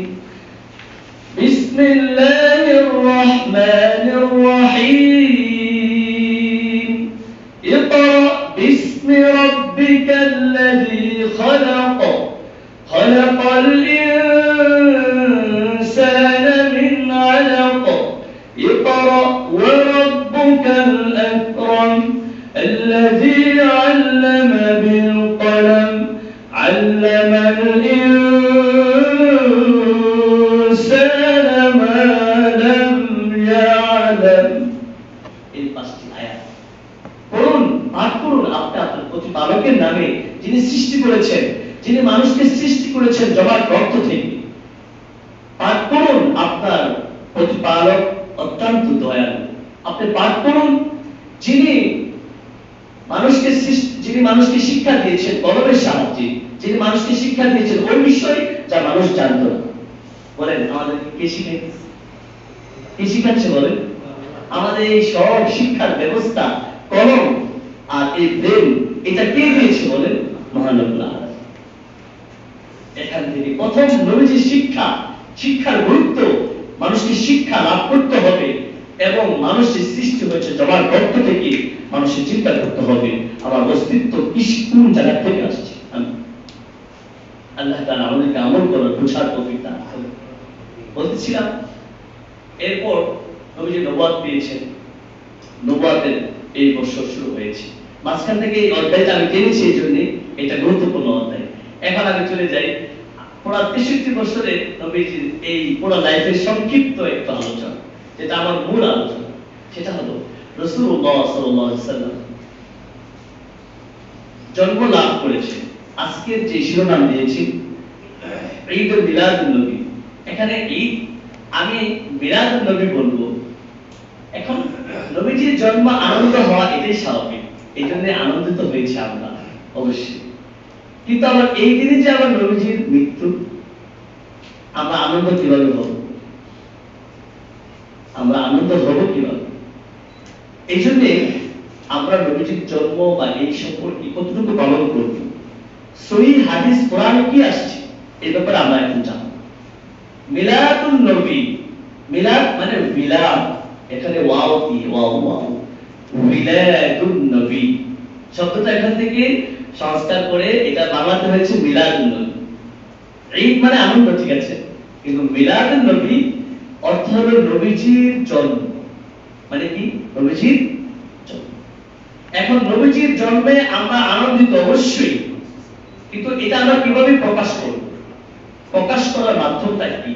বিসমিল্লাহির রাহমানির রাহিম, ইকরা বিসমি রাব্বিকাল্লাযী খালাক, খালাকাল ইনসানা মিন আলাক, ইকরা ওয়া রাব্বুকাল আকরাম, الذي علم بالقلم, علم الإنسان ما لم يعلم। এই 5টি আয়াত পড়ুন, পাঠ করুন আপনি আপনার প্রতিপালকের নামে, যিনি সৃষ্টি করেছেন, যিনি মানুষকে সৃষ্টি করেছেন জমাট রক্ত থেকে। পাঠ করুন, আপনার প্রতিপালক অত্যন্ত দয়ালু। আপনি পাঠ করুন, যিনি মানুষকে শিক্ষা দিয়েছেন কলমের সাহায্যে, যিনি মানুষকে শিক্ষা দিয়েছেন ওই বিষয় যা মানুষ জানত না। বলেন আমাদেরকে কে শিখাইতেছে? কে শিখাচ্ছে বলেন? আমাদের এই সব শিক্ষার ব্যবস্থা, কলম আর এই ব্রেন, এটা কে দিয়েছে বলেন? মহান আল্লাহ। এখান থেকে প্রথম নবীজির শিক্ষার গুরুত্ব, মানুষকে শিক্ষা লাভ করতে হবে এবং মানুষের সৃষ্টি হয়েছে জমাট রক্ত থেকে। মানুষের চিন্তা করতে হবে আমার অস্তিত্ব কোন জায়গা থেকে আসছে। আল্লাহ তাআলা আমাদেরকে আমল করার বুঝার তৌফিক দান করুন। বলতেছিলাম এরপর নবীজি নবুয়ত পেয়েছেন, নবুয়তের এই বছর শুরু হয়েছে। মাঝখান থেকে এই অধ্যায়টা আমি টেনেছি এই জন্য, এটা গুরুত্বপূর্ণ অধ্যায়। এখন আমি চলে যাই পুরা 63 বছরে নবীজির এই পুরো লাইফের সংক্ষিপ্ত একটা আলোচনা, যেটা আমার মূল আলোচনা। সেটা হলো রাসূলুল্লাহ সাল্লাল্লাহু আলাইহি ওয়াসাল্লাম জন্ম লাভ করেছে। আজকের যে শিরোনাম দিয়েছি ঈদুল মিলাদুন নবী, এখানে ঈদ আমি মিলাদুন নবী বলবো। এখন নবীজির জন্ম আনন্দ হওয়া এটাই স্বাভাবিক, এই জন্য আনন্দিত হয়েছে আমরা অবশ্যই। কিন্তু আমার এই দিনে যে আমার নবীজির মৃত্যু, আমরা আনন্দ কিভাবে হব? আমরা আনন্দ হব কিভাবে? এই জন্য আমরা নবীজির জন্ম বা এই সম্পর্কে কতটুকু পালন করব, সহিহ হাদিস কোরআনে কি আসছে এই ব্যাপারে আমরা এখন জানব। মিলাদুন নবী, মিলাদ মানে মিলাদ, এখানে ওয়াও কি ওয়াও ওয়াও, মিলাদুন নবী শব্দটা এখান থেকে সংস্কার করে এটা বাংলাতে হয়েছে মিলাদুন নবী। ঈদ মানে আনন্দ, ঠিক আছে, কিন্তু মিলাদুন নবী অর্থ হলো নবীজির জন্ম। মানে কি? নবীজির জন্ম। এখন নবীজির জন্মে আমরা আনন্দিত অবশ্যই, কিন্তু এটা আমরা কিভাবে প্রকাশ করব? প্রকাশ করার মাধ্যমটা কি?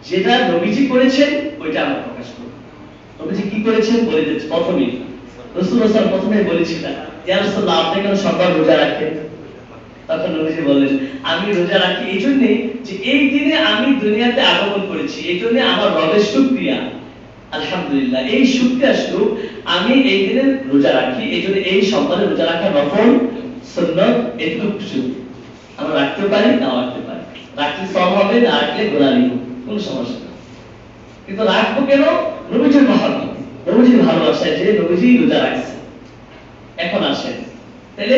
যেটা নবীজি করেছেন ওইটা আমরা প্রকাশ করব। নবীজি কি করেছেন বলে দিচ্ছি। প্রথমে রাসূলুল্লাহ সাল্লাল্লাহু আলাইহি ওয়াসাল্লাম প্রথমে বলেছিলেন, ইয়া রাসূলুল্লাহ আপনি কেন সবার রোজা রাখেন? তখন নবীজি বললেন, আমি রোজা রাখি এই জন্য যে এই দিনে আমি দুনিয়াতে আগমন করেছি, এই জন্য আমার রবের শুকরিয়া, আলহামদুলিল্লাহ, এই শুকরিয়া স্বরূপ আমি এই দিনে রোজা রাখি। এই জন্য এই সপ্তাহে রোজা রাখা নফল সুন্নাত এটুকু শুধু আমরা রাখতে পারি, না রাখতে পারি, রাখলে সওয়াব হবে, না রাখলে গোলামি, কোনো সমস্যা নেই। কিন্তু রাখবো কেন? নবীজির মহব্বত, নবীজির ভালোবাসায় যে নবীজি রোজা রাখছে। এখন আসেন, তাহলে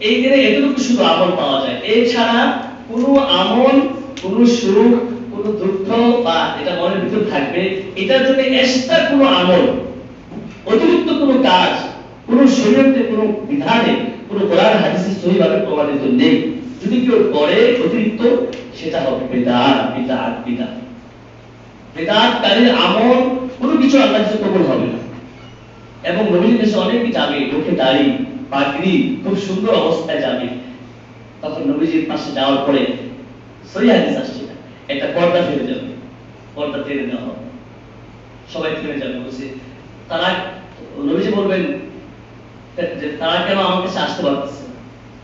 এই দিনে এতটুকু শুধু আমল পাওয়া যায়, এছাড়া কোনো আমল, কোনো সুখ, কোনো দুঃখ বা এটা মনের ভিতর থাকবে, এটার জন্য এক্সট্রা কোনো আমল, অতিরিক্ত কোনো কাজ, কোনো শরীয়তে, কোনো বিধানে, কোনো কোরআন হাদিসে সহিভাবে প্রমাণিত নেই। যদি কেউ করে অতিরিক্ত, সেটা হবে বিদআত, বিদআত, বিদআত। বিদআতকারীর আমল কোনো কিছু আল্লাহর কাছে কবুল হবে না। এবং নবীর কাছে অনেকে যাবে, মুখে দাড়ি, পাগড়ি, খুব সুন্দর অবস্থায় যাবে। তখন নবীজির পাশে যাওয়ার পরে সহিহ হাদিস আসছে, একটা পর্দা ফেলে যাবে, পর্দা টেনে দেওয়া হবে, সবাই থেমে যাবে বসে। তারা, নবীজি বলবেন যে তারা কেন আমার কাছে আসতে পারতেছে?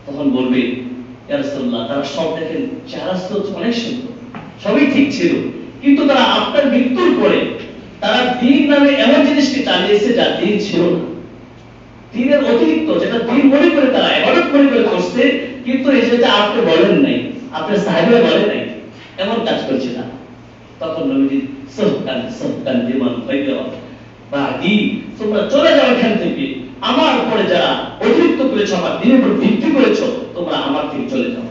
তখন বলবে, ইয়া রাসূলুল্লাহ, তারা সব দেখেন চেহারা তো অনেক সুন্দর, সবই ঠিক ছিল, কিন্তু তারা আপনার মৃত্যুর পরে তারা দ্বীন নামে এমন জিনিসকে চালিয়েছে যা দ্বীন ছিল না। দ্বীনের অতিরিক্ত যেটা দ্বীন মনে করে তারা ইবাদত মনে করে করছে, কিন্তু এই যেটা আপনি বলেন নাই, আপনার সাহাবীরা বলেন নাই, এমন কাজ করছে না। তখন নবীজি সহকান বিমান হইল বাদি, তোমরা চলে যাও এখান থেকে, আমার উপরে যারা অতিরিক্ত করেছো, আমার দ্বীনের উপর ভিত্তি করেছো, তোমরা আমার থেকে চলে যাও।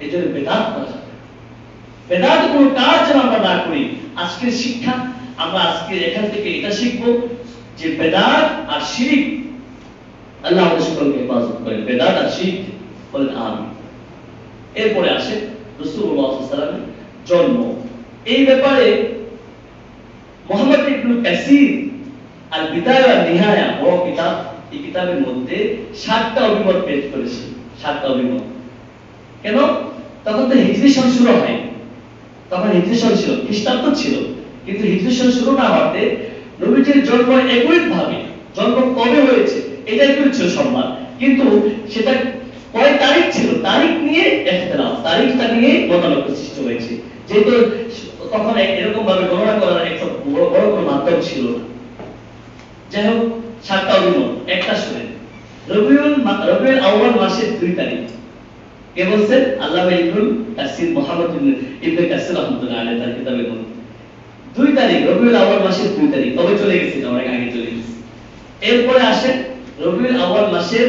এই জন্য বেদাত করা যাবে, বেদাত কোনো কাজ যেন আমরা না করি। আজকের শিক্ষা আমরা আজকে এখান থেকে এটা শিখবো যে বেদাত আর শিরক, আল্লাহ আমাদের সকলকে হেফাজত করেন, বেদাত আর শিরক বলেন আমিন। এরপরে আসে রাসূলুল্লাহ সাল্লাল্লাহু আলাইহি ওয়াসাল্লামের জন্ম। এই ব্যাপারে মুহাম্মদ ইবনে কাসির আল বিদায়া ওয়ান নিহায়া বড় কিতাব, এই কিতাবের মধ্যে 7টা অভিমত পেশ করেছে। 7টা অভিমত। কেন? তখন তো হিজরি সন শুরু হয়, তখন হিজরি সন ছিল, খ্রিস্টাব্দ ছিল, কিন্তু হিজরি সন শুরু না হতে নবীজির জন্ম একইভাবে, জন্ম কবে হয়েছে এটা একই ছিল সম্মান, কিন্তু সেটা কয় তারিখ ছিল, তারিখ নিয়ে ইখতিলাফ, তারিখটা নিয়ে মতানৈক্য সৃষ্টি হয়েছে। যেহেতু তখন এরকম ভাবে গণনা করার একটা বড় কোনো মাধ্যম ছিল না। যাই হোক, 7টা অভিমত। একটা শুনেন, রবিউল আউয়াল মাসের 2 তারিখ। কে বলছেন? আল্লামা ইবনুল কাসির, মুহাম্মদ ইবনে কাসির রাহমাতুল্লাহ আলাইহি তার কিতাবের মধ্যে 2 তারিখ, রবিউল আউয়াল মাসের 2 তারিখ। তবে চলে গেছে, অনেক আগে চলে গেছে। এরপরে আসেন রবিউল আউয়াল মাসের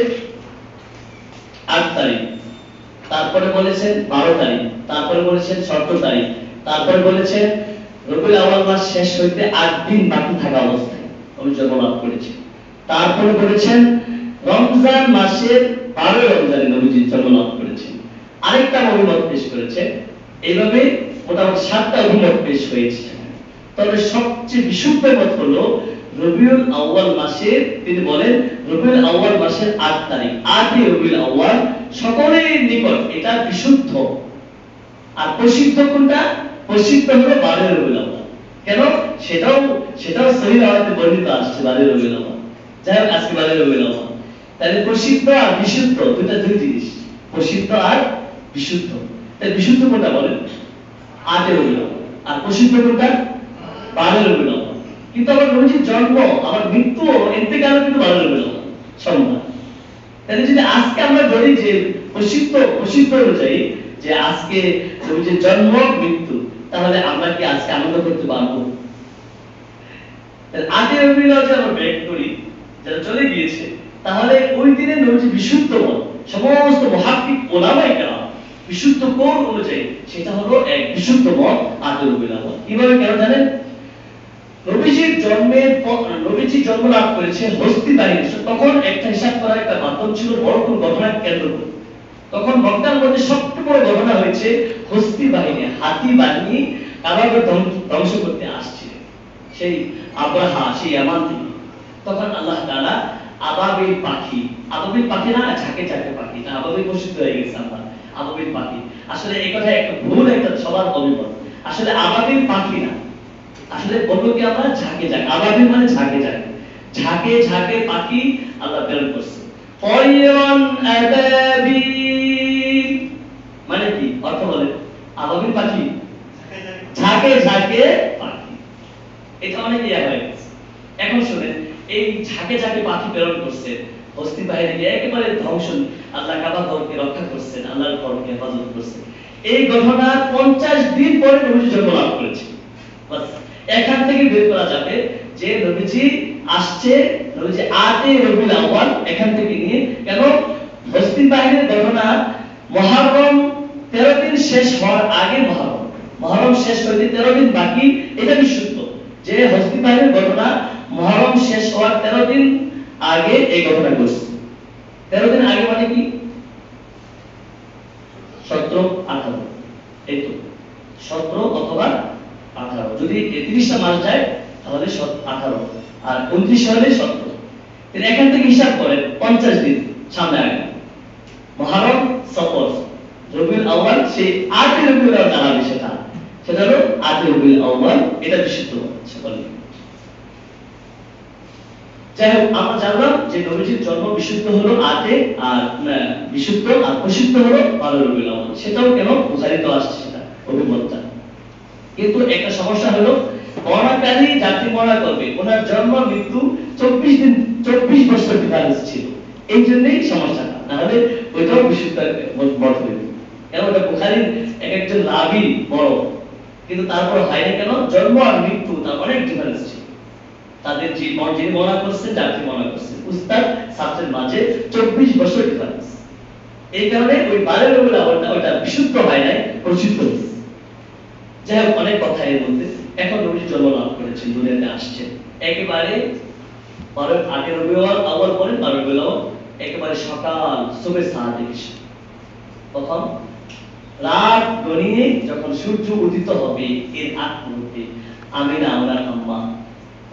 8 তারিখ, তারপরে বলেছেন 12 তারিখ, তারপরে বলেছেন 17 তারিখ, তারপরে বলেছেন রবিউল আউয়াল মাস শেষ হইতে 8 দিন বাকি থাকা অবস্থায় আমি জন্ম লাভ করেছি। তারপরে বলেছেন রমজান মাসের 12 রমজানে নবীজি জন্ম লাভ করেছেন। আরেকটা অভিমত পেশ করেছে। এইভাবে মোটামুটি 7টা অভিমত পেশ হয়েছে। তবে সবচেয়ে বিশুদ্ধ মত হলো রবিউল আউয়াল মাসের, তিনি বলেন রবিউল আউয়াল মাসের 8 তারিখ, 8ই রবিউল আউয়াল সকলের নিকট এটা বিশুদ্ধ। আর প্রসিদ্ধ কোনটা? প্রসিদ্ধ হলো 12 রবিউল আউয়াল। কেন? সেটাও সহিহ হাদিসে বর্ণিত আসছে 12 রবিউল আউয়াল। যাই হোক, আজকে 12 রবিউল আউয়াল। তাহলে প্রসিদ্ধ আর বিশুদ্ধ দুই জিনিস, প্রসিদ্ধ আর বিশুদ্ধ। তাই বিশুদ্ধ কোনটা বলেন? 8 রবিউল আউয়াল। আর প্রসিদ্ধ কোনটা? 12 রবিউল আউয়াল। কিন্তু আমার নবীজির জন্ম, আমার মৃত্যু, ইন্তেকাল কিন্তু 12 রবিউল আউয়াল সন্ধ্যা। তাহলে যদি আজকে আমরা ধরি যে প্রসিদ্ধ অনুযায়ী যে আজকে নবীজির জন্ম মৃত্যু, তাহলে আমরা কি আজকে আনন্দ করতে পারবো? তাহলে 8 রবিউল আউয়াল যে আমরা ব্রেক করি, যারা চলে গিয়েছে, তাহলে ওই দিনে নবীজি বিশুদ্ধ মত, সমস্ত মুহাক্কিক উলামায়ে কেরাম বিশুদ্ধ কোন অনুযায়ী, সেটা হলো এক বিশুদ্ধ মত 8 রবিউল আউয়াল। কিভাবে কেন জানেন? নবীজির নবীজি জন্ম লাভ করেছে হস্তি বাহিনী। তখন একটা হিসাব করার একটা মাধ্যম ছিল, বড় কোন ঘটনার কেন্দ্র করে। তখন মক্কার মধ্যে সবচেয়ে বড় ঘটনা হয়েছে হস্তি বাহিনী, হাতি বাহিনী কাবাকে ধ্বংস করতে আসছে সেই আব্রাহা, সেই ইয়ামান থেকে। তখন আল্লাহ তাআলা আবাবিল পাখি না, ঝাঁকে পাখি না, আবাবিল প্রসিদ্ধ হয়ে গেছে আমরা, আবাবিল পাখি। আসলে এই কথা একটা ভুল, একটা সবার অভিমত। আসলে আবাবিল পাখি না, আসলে বলবো কি আমরা ঝাঁকে আবাবিল মানে ঝাঁকে পাখি আল্লাহ প্রেরণ করছে। অয়ন আবাবিল মানে কি অর্থ বলেন? আবাবিল পাখি, ঝাঁকে পাখি। এটা অনেক ইয়া হয়ে গেছে। এখন শুনেন, এই ঝাঁকে পাখি প্রেরণ করছে হস্তি বাহিনীকে একেবারে ধ্বংস, আল্লাহ কাবা ঘরকে রক্ষা করছেন, আল্লাহর ঘরকে হেফাজত করছেন। এই ঘটনার 50 দিন পরে নবীজি জন্ম লাভ করেছে। বাস এখান থেকে বের করা যাবে যে নবীজি আসছে, নবীজি 8 রবিউল আউয়াল এখান থেকে নিয়ে। কেন? হস্তি বাহিনীর ঘটনা মুহররম 13 দিন শেষ হওয়ার আগে, মুহররম শেষ হইতে 13 দিন বাকি, এটা বিশুদ্ধ। যে হস্তি বাহিনীর ঘটনা মুহররম শেষ হওয়ার 13 দিন আগে এই ঘটনা ঘটছে। 13 দিন আগে মানে কি? 17, 18, এই তো 17 অথবা 18। যদি 30টা মাস যায় তাহলে 18, আর 29 হলে 17। তাহলে এখান থেকে হিসাব করেন 50 দিন সামনে আগে। মুহররম, সফর, রবিউল আউয়াল, সেই 8 রবিউল আউয়াল দাঁড়াবে, সেটা হলো 8 রবিউল আউয়াল। এটা বিশুদ্ধ সকলে। যাই হোক, আমরা জানলাম যে নবীজির জন্ম বিশুদ্ধ হলো 8, আর বিশুদ্ধ আর প্রসিদ্ধ হলো 12 রবিউল আউয়াল। সেটাও কেন? বুখারীতে আসছে সেটা অভিমতটা। কিন্তু একটা সমস্যা হলো, মরণকারী যাত্রী মরণ করবে, ওনার জন্ম মৃত্যু 24 বছর ডিফারেন্স ছিল। এই জন্যই সমস্যাটা, না হলে ওইটাও বিশুদ্ধ মত হইবে। কেন? ওটা বুখারীর একজন রাবী বড়, কিন্তু তারপর হয় না কেন? জন্ম আর মৃত্যু তার অনেক ডিফারেন্স ছিল। তাদের যিনি মরণ করছেন, যাত্রী মরণ করছেন, উস্তাদ ছাত্রের মাঝে 24 বছর ডিফারেন্স। এই কারণে ওই 12 রবিউল আউয়ালটা ওটা বিশুদ্ধ হয় নাই, প্রসিদ্ধ হয়েছে। যাই হোক, অনেক কথা এর মধ্যে। এখন নবীজি জন্ম লাভ করেছেন, দুনিয়াতে আসছেন একেবারে 8 রবিউল আউয়াল পরে 12 রবিউল আউয়াল, একেবারে সকাল সুবহে সাদিক। তখন রাত গড়িয়ে যখন সূর্য উদিত হবে, এর আগ মুহূর্তে আমিনা ওনার আম্মা,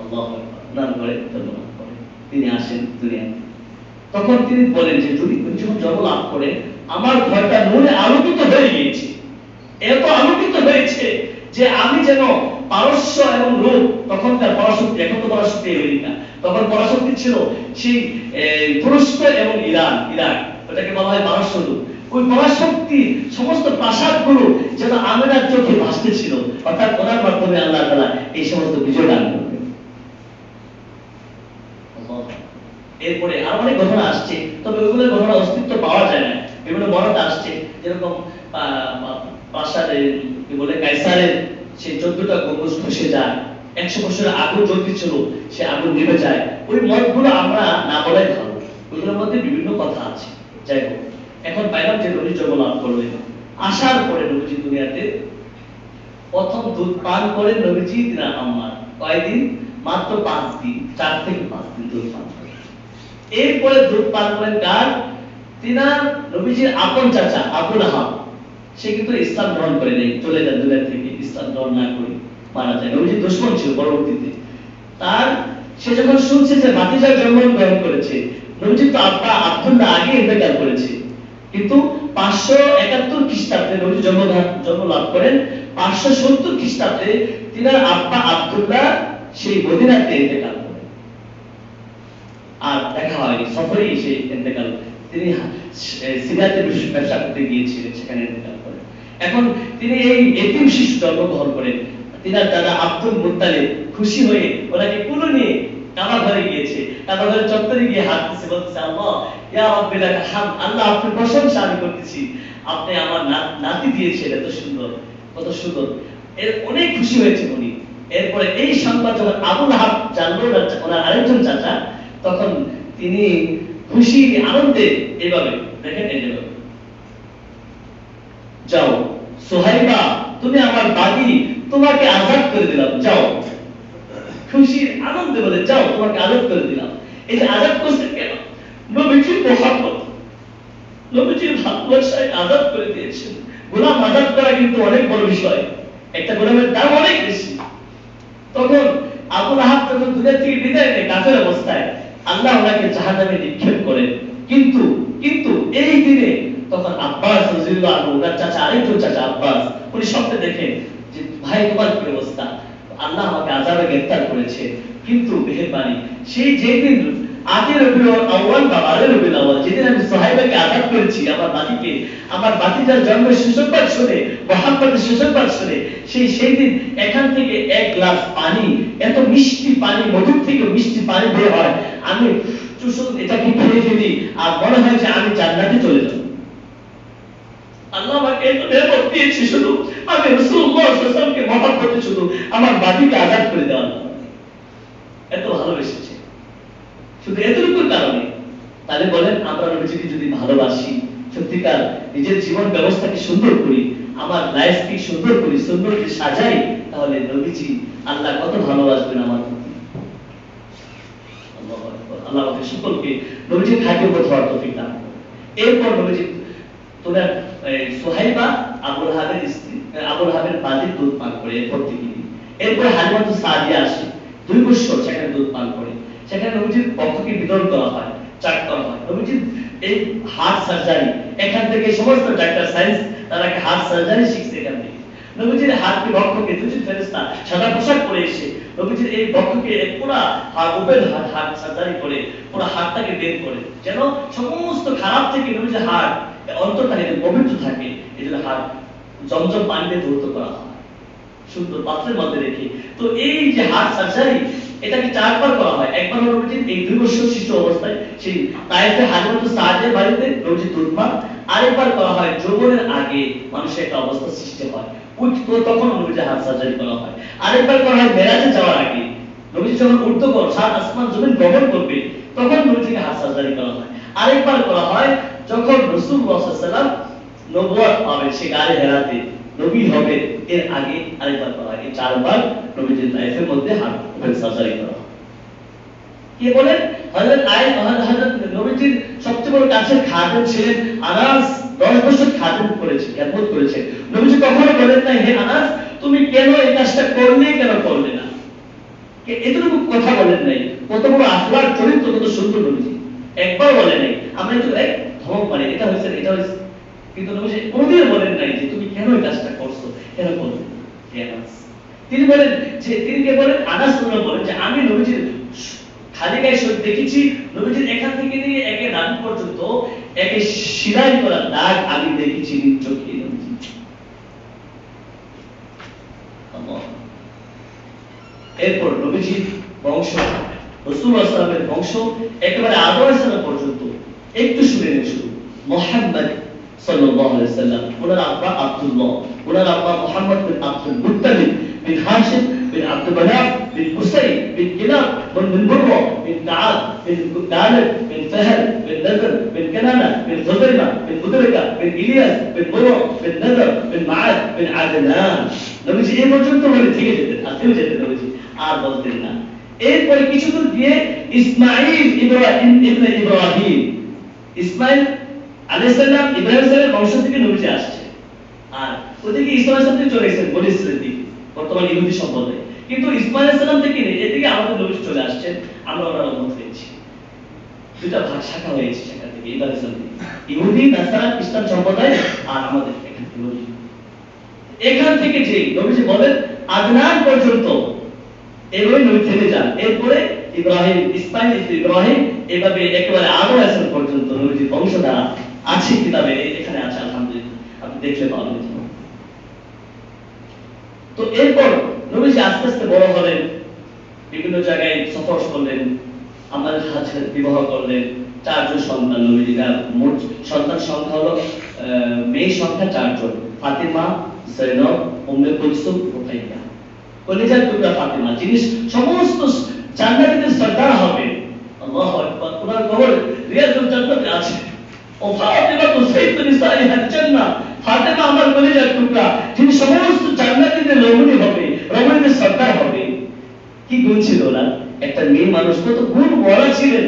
আল্লাহু আকবার, ওনার ঘরে জন্ম লাভ করেন। তিনি আসেন দুনিয়াতে। তখন তিনি বলেন যে যদি যখন জন্ম লাভ করেন, আমার ঘরটা নূরে আলোকিত হয়ে গিয়েছে, এত আলোকিত হয়েছে যে আমি যেন পারস্য এবং রোম, তখনকার পরাশক্তি, এখন তো পরাশক্তি আমেরিকা, তখন পরাশক্তি ছিল সেই তুরস্ক এবং ইরাক, ওটাকে বলা হয় পারস্য রূপ। ওই পরাশক্তি সমস্ত প্রাসাদগুলো যেন আমেনার চোখে ভাসতে ছিল, অর্থাৎ ওনার মাধ্যমে আল্লাহ তাআলা এই সমস্ত বিজয় দান করবেন। এরপরে আরো অনেক ঘটনা আসছে, তবে ওইগুলোর ঘটনা অস্তিত্ব পাওয়া যায় না। বিভিন্ন মরদ আসছে, যেরকম প্রাসাদে কি বলে কায়সারের সেই 14টা গম্বুজ খসে যায়, 100 বছরের আগুন জ্বলতেছিল, সে আগুন নিভে যায়। ওই মতগুলো আমরা না বলাই ভালো, ওইগুলোর মধ্যে বিভিন্ন কথা আছে। যাই হোক, এখন পাইলাম যে নবী জন্ম লাভ করলেন। আসার পরে নবীজি দুনিয়াতে প্রথম দুধ পান করেন নবীজি তিনার আম্মার। কয়দিন? মাত্র 5 দিন, 4 থেকে 5 দিন দুধ পান করেন। এরপরে দুধ পান করেন কার? তিনার নবীজির আপন চাচা আবু লাহাব। সে কিন্তু ইসলাম গ্রহণ করে নাই, চলে যান দুনিয়া থেকে ইসলাম গ্রহণ না করে। মারা যায়। নবীজি দুশমন ছিল পরবর্তীতে। তার সে যখন শুনছে যে ভাতিজার জন্মগ্রহণ করেছে, নবীজি তো আব্বা আব্দুল্লাহ আগে ইন্তেকাল করেছে, কিন্তু 571 খ্রিস্টাব্দে নবীজি জন্ম লাভ করেন। 570 খ্রিস্টাব্দে তিনার আব্বা আব্দুল্লাহ সেই মদিনাতে ইন্তেকাল করেন। আর দেখা হয়নি, সফরেই সে ইন্তেকাল, তিনি সিরিয়াতে ব্যবসা করতে গিয়েছিলেন, সেখানে ইন্তেকাল করেন। এখন তিনি এই এতিম শিশু জন্মগ্রহণ করেন। তিনার দাদা আব্দুল মুত্তালিব খুশি হয়ে ওনাকে কুলে নিয়ে কাবা ঘরে গিয়েছে। কাবা ঘরে চত্বরে গিয়ে হাত দিচ্ছে, বলতেছে আল্লাহ ইয়া রাব্বি লাকা হামদ, আল্লাহ আপনার প্রশংসা আমি করতেছি, আপনি আমার নাতি দিয়েছেন, এত সুন্দর, কত সুন্দর। এর অনেক খুশি হয়েছে উনি। এরপরে এই সংবাদ যখন আবু লাহাব জানলো, ওনার আরেকজন চাচা, তখন তিনি খুশি আনন্দে এইভাবে দেখেন, এইভাবে, যাও সোহাইবা, তুমি আমার দাদি, তোমাকে আজাদ করে দিলাম, যাও। খুশির আনন্দে বলে, যাও তোমাকে আজাদ করে দিলাম। এই যে আজাদ করছেন কেন? নবীজির মহব্বত, নবীজির ভালোবাসায় আজাদ করে দিয়েছেন। গোলাম আজাদ করা কিন্তু অনেক বড় বিষয়, একটা গোলামের দাম অনেক বেশি। তখন আবু লাহাব যখন দুনিয়া থেকে বিদায় নেয় কাফের অবস্থায়, আল্লাহ ওনাকে জাহান্নামে নিক্ষেপ করেন। কিন্তু কিন্তু এই দিনে তখন আব্বাস রাদিয়াল্লাহু আনহু, ওনার চাচা, আরেকজন চাচা আব্বাস, উনি স্বপ্নে দেখেন যে ভাই তোমার কি অবস্থা, আল্লাহ আমাকে আযাবে গ্রেফতার করেছে, কিন্তু মেহেরবানি সেই যেদিন 8 রবিউল আউয়াল বা 12 রবিউল আউয়াল, যেদিন আমি সোহাইবাকে আযাদ করেছি, আমার দাদিকে, আমার ভাতিজার জন্মের সুসংবাদ শুনে, মুহাম্মদের সুসংবাদ শুনে, সেই দিন এখান থেকে এক গ্লাস পানি, এত মিষ্টি পানি, মধুর থেকে মিষ্টি পানি বের হয়, আমি শুধু এটাকে খেয়ে ফেলি আর মনে হয় যে আমি জান্নাতে চলে যাব। আল্লাহ আমাকে এত নিয়ামত দিয়েছে, শুধু আমি রাসূলুল্লাহ সাল্লাল্লাহু আলাইহি ওয়াসাল্লামকে মহব্বতে শুধু আমার বাড়িকে আজাদ করে দেওয়া, এত ভালোবেসেছে শুধু এতটুকুর কারণে। তাহলে বলেন, আমরা নবীজিকে যদি ভালোবাসি, সত্যিকার নিজের জীবন ব্যবস্থাকে সুন্দর করি, আমার লাইফকে সুন্দর করি, সুন্দর করে সাজাই, তাহলে নবীজি আল্লাহ কত ভালোবাসবেন আমার প্রতি। আল্লাহ আমাদের সকলকে নবীজির খাঁটি উম্মত হওয়ার তৌফিক দান করুন। এরপর নবীজি তোমরা সোহাইবা আবু লাহাবের স্ত্রী, আবু লাহাবের বাদীর দুধ পান করে প্রতিদিন। এরপর হালিমাতুস সাদিয়া আসে, 2 বছর সেখানে দুধ পান করে। সেখানে নবীজির পক্ষকে বিতরণ করা হয়, চাক করা হয়। নবীজির এই হার্ট সার্জারি, এখান থেকে সমস্ত ডাক্তার সায়েন্স তারা হার্ট সার্জারি শিখছে এখান থেকে। নবীজির হার্টকে বক্ষকে দুজন ফেরেশতা সাদা পোশাক পরে এসে নবীজির এই বক্ষকে পুরো ওপেন হার্ট সার্জারি করে পুরো হার্টটাকে বের করে, যেন সমস্ত খারাপ থেকে নবীজির হার্ট অন্তরটা পবিত্র থাকে। এই জন্য হার্ট জমজম পানিতে ধৌত করা হয়, সুন্দর পাত্রের মধ্যে রেখে। তো এই যে হার্ট সার্জারি, এটাকে 4 বার করা হয়। একবার নবীজির এই 2 বছর শিশু অবস্থায় সেই তায়েফে হালিমাতুস সাদিয়ার বাড়িতে নবীজি দুধ পান। আরেকবার করা হয় যৌবনের আগে মানুষের একটা অবস্থা সৃষ্টি হয়, তো তখন নবীজির হার্ট সার্জারি করা হয়। আরেকবার করা হয় মেরাজে যাওয়ার আগে, নবীজি যখন ঊর্ধ্বগণ 7 আসমান জমিন ভ্রমণ করবে, তখন নবীজিকে হার্ট সার্জারি করা হয়। আরেকবার করা হয় যখন রাসূলুল্লাহ সাল্লাল্লাহু আলাইহি ওয়াসাল্লাম নবুয়ত পাবেন, সে গায়ে হেরাতে নবী হবে, এর আগে আরেকবার করা হয়। এই 4 বার নবীজির লাইফের মধ্যে হার্ট ওপেন সার্জারি করা হয়। কে বলেন? হযরত হযরত নবীজির সবচেয়ে বড় কাছের খাদেম ছিলেন আনাস, 10 বছর খাদেম করেছেন, খেদমত করেছেন। নবীজি কখনো বলেন না, হে আনাস তুমি কেন এই কাজটা করলে, কেন করলে না, এতটুকু কথা বলেন নাই। কত বড় আখলাক, চরিত্র কত সুন্দর নবীজি, একবার বলেন নাই। আমরা একটু ধমক মারি, এটা হয়েছে, এটা হয়েছে, কিন্তু নবীজি কোনদিন বলেন নাই যে তুমি কেন এই কাজটা করছো, কেন করলে। তিনি বলেন যে, তিনি কে বলেন? আনাস বলেন যে আমি নবীজির খালি গায়ে শরীর দেখেছি, নবীজির এখান থেকে নিয়ে একে নাভি পর্যন্ত একে শিরাই করা দাগ আমি দেখেছি নিজ চোখে। এরপর নবীজির বংশ, রাসূলুল্লাহ সাল্লাল্লাহু আলাইহি ওয়াসাল্লামের বংশ একেবারে আদম আলাইহিস সালাম পর্যন্ত একটু শুনে নিন। শুরু মুহাম্মদ সাল্লাল্লাহু আলাইহি ওয়াসাল্লাম, ওনার আব্বা আব্দুল্লাহ, ওনার আব্বা মুহাম্মদ বিন আব্দুল মুত্তালিব বিন হাশিম বিন আব্দুল মানাফ বিন কুসাই বিন কিলাব বিন মুররা বিন কাআব বিন গালিব বিন ফাহল বিন নদর বিন কানানা বিন খুযাইমা বিন মুদরিকা বিন ইলিয়াস বিন মুররা বিন নদর বিন মাআদ বিন আদনান। নবীজি এই পর্যন্ত বলে থেকে যেতেন, আসতেও যেতেন নবীজি, আর বলতেন না। এরপরে কিছু দূর গিয়ে ইসমাঈল ইবনে ইব্রাহিম, ইসমাঈল আলাইহিস সালাম ইব্রাহিমের বংশ থেকে নবীজি আসছে। আর ওদিকে ঈসা আলাইহিস সালাম চলে গেছেন বনি ইসরাঈলের দিকে, বর্তমান ইহুদি সম্প্রদায়। কিন্তু ইসমাইল আলাইহিস সালাম থেকে এদিকে আমাদের নবী চলে আসছেন, আমরা ওনার উম্মত হয়েছি। দুটা ভাগ শাখা হয়েছে সেখান থেকে, ইহুদি নাসারা খ্রিস্টান সম্প্রদায় আর আমাদের এখান থেকে নবী। এখান থেকে যে নবীজি বলেন আদনান পর্যন্ত এভাবে নবী থেমে যান, এরপরে ইব্রাহিম, ইসমাইল, ইব্রাহিম, এভাবে একেবারে আদম আলাইহিস সালাম পর্যন্ত নবীজির বংশধারা আছে কিতাবে, এখানে আছে আলহামদুলিল্লাহ, আপনি দেখলে পাবেন। তো এরপর নবীজি আস্তে আস্তে বড় হলেন, বিভিন্ন জায়গায় সফর করলেন, আমাদের হাজের বিবাহ করলেন, 4 জন সন্তান নবীজির। মোট সন্তান সংখ্যা হলো মেয়ে সংখ্যা 4 জন, ফাতিমা, জয়নব, উম্মে কুলসুম, রুকাইয়া। কলিজার টুকরা ফাতিমা, যিনি সমস্ত জান্নাতীদের সর্দার হবে। আল্লাহু আকবার। ওনার কবর রিয়াজুল জান্নাতে আছে। ও ফাতিমা তো সাইয়্যিদুন নিসাইল জান্নাহ, ফাতিমা আমার কলিজার টুকরা, যিনি সমস্ত জান্নাতীদের রমণী হবে, রমণীদের সর্দার হবে। কি গুণ ছিল না, একটা মেয়ে মানুষ কত গুণ বড় ছিলেন,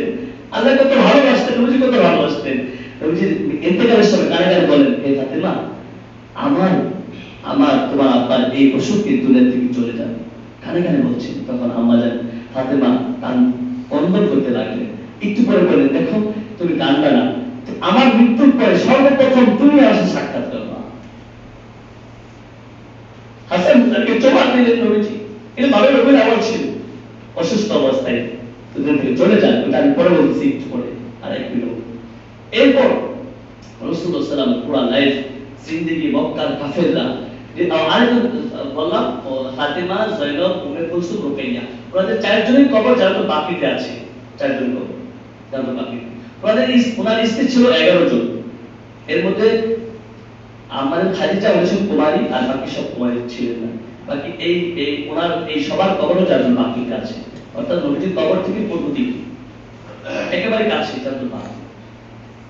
আল্লাহ কত ভালোবাসতেন, নবীজি কত ভালোবাসতেন। নবীজি ইন্তেকালের সময় কানে বলেন, হে ফাতিমা, আমার তোমার আব্বার এই অসুখকে দুনিয়া থেকে চলে যাবে, কানে কানে বলছেন। তখন আম্মা জান ফাতিমা কান কন্দন করতে লাগলেন। একটু পরে বলেন, দেখো তুমি কান্দা না, আমার মৃত্যুর পরে সর্বপ্রথম তুমি আসে সাক্ষাৎ করবা। হাসান হুসাইনকে চোখা দিলেন নবীজি, এটা ভালো নবীর আমল ছিল। অসুস্থ অবস্থায় দুনিয়া থেকে চলে যান, ওটা আমি পরে বলছি একটু পরে, আর এক মিনিট। এরপর রাসূলুল্লাহ সাল্লাল্লাহু আলাইহি ওয়াসাল্লাম পুরো লাইফ জিন্দেগি মক্কার কাফেররা, আরেকজন বললাম ফাতিমা, জয়নব, উম্মে কুলসুম, রুকাইয়া, ওনাদের 4 জনের কবর যারা তো বাকিতে আছে, 4 জন কবর যারা তো বাকি। ওনার স্ত্রী ছিল 11 জন, এর মধ্যে আমাদের খাদিজা হচ্ছেন কুমারী, আর বাকি সব কুমারী ছিলেন না। বাকি এই ওনার এই সবার কবরও 4 জন বাকিতে আছে, অর্থাৎ নবীজির কবর থেকে পূর্ব দিকে একেবারে কাছে 4 জন বাকি।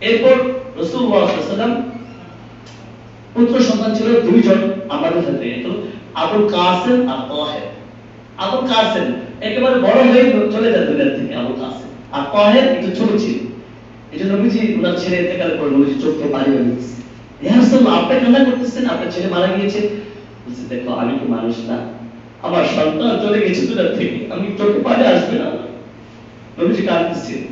এরপর রাসূলুল্লাহ সাল্লাল্লাহু আলাইহি ওয়াসাল্লাম পুত্র সন্তান ছিল 2 জন আমাদের সাথে, তো আবুল কাসেম আর তাহের। আবুল কাসেম একেবারে বড় হয়ে চলে যায় দুনিয়া থেকে, আবুল কাসেম। আর তাহের একটু ছোট ছিল, এজন্য নবীজি ওনার ছেলে ইন্তেকালের পর নবীজি চোখে পানি বেরিয়েছে। ইয়া রাসূলুল্লাহ, আপনি কান্না করতেছেন, আপনার ছেলে মারা গিয়েছে। বলছে, দেখো আমি তো মানুষ না, আমার সন্তান চলে গেছে দুনিয়া থেকে, আমি চোখে পানি আসবে না। নবীজি কাঁদতেছেন।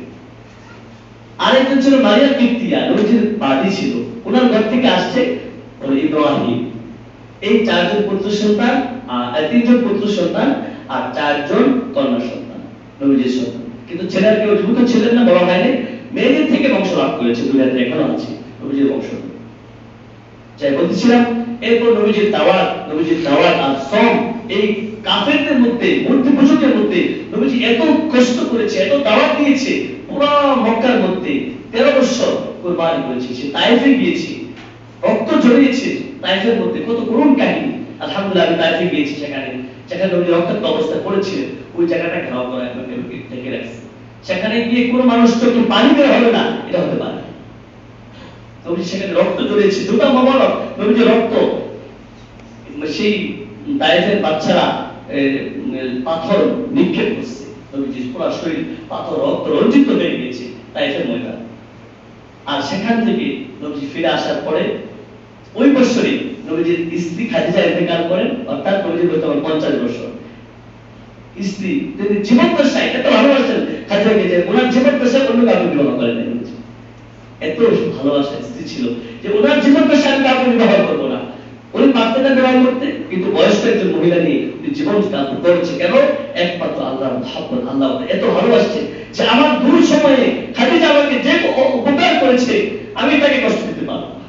আরেকজন ছিল মারিয়া কিপ্তিয়া, নবীজির বাদী ছিল, ওনার ঘর থেকে আসছে ইব্রাহিম। এই 4 জন পুত্র সন্তান, 3 জন পুত্র সন্তান আর 4 জন কন্যা সন্তান নবীজির সন্তান। কিন্তু ছেলের কেউ দ্রুত ছিলেন না, বড় হয়নি, মেয়েদের থেকে বংশ লাভ করেছে, দুনিয়াতে এখনো আছে নবীজির বংশ। যাই বলতেছিলাম, এরপর নবীজির দাওয়াত আর সম, এই কাফেরদের মধ্যে, মূর্তি পূজকের মধ্যে নবীজি এত কষ্ট করেছে, এত দাওয়াত দিয়েছে। পুরো মক্কার মধ্যে 13 বছর কুরবানি করেছে, সে তায়েফে গিয়েছে, রক্ত ঝরিয়েছে তায়েফের মধ্যে, কত করুণ কাহিনী। আলহামদুলিল্লাহ আমি তায়েফে গিয়েছি, যেখানে নবী রক্তাক্ত অবস্থায় পড়েছিলেন, ওই জায়গাটা ঘেরাও করা ঢেকে রাখছে। সেখানে গিয়ে কোনো মানুষ চোখে পানি বের হবে না, এটা হতে পারে। নবী সেখানে রক্ত ঝরিয়েছে, জুতা মোবারক, নবীজি রক্ত, সেই তায়েফের বাচ্চারা পাথর নিক্ষেপ করছে, নবীজির পুরো শরীর পাথর রক্ত রঞ্জিত হয়ে গিয়েছে তায়েফের ময়দান। আর সেখান থেকে নবীজি ফিরে আসার পরে ওই বছরই নবীজির স্ত্রী খাদিজা ইন্তেকাল করেন, অর্থাৎ নবীজির বর্তমান 50 বছর। স্ত্রী তিনি জীবদ্দশায় এত ভালোবাসেন খাদিজাকে যে ওনার জীবদ্দশায় অন্য কাউকে বিবাহ করেন নাই। এত ভালোবাসা স্ত্রী ছিল যে ওনার জীবদ্দশায় আমি কাউকে বিবাহ করবো না। উনি পারতেন না বিবাহ করতে, কিন্তু বয়স্ক একজন মহিলা নিয়ে উনি জীবন যাপন করেছে। কেন? একমাত্র আল্লাহর মহব্বত, আল্লাহ এত ভালোবাসছে যে আমার দূর সময়ে খাদিজা আমাকে যে উপকার করেছে আমি তাকে কষ্ট দিতে পারবো না,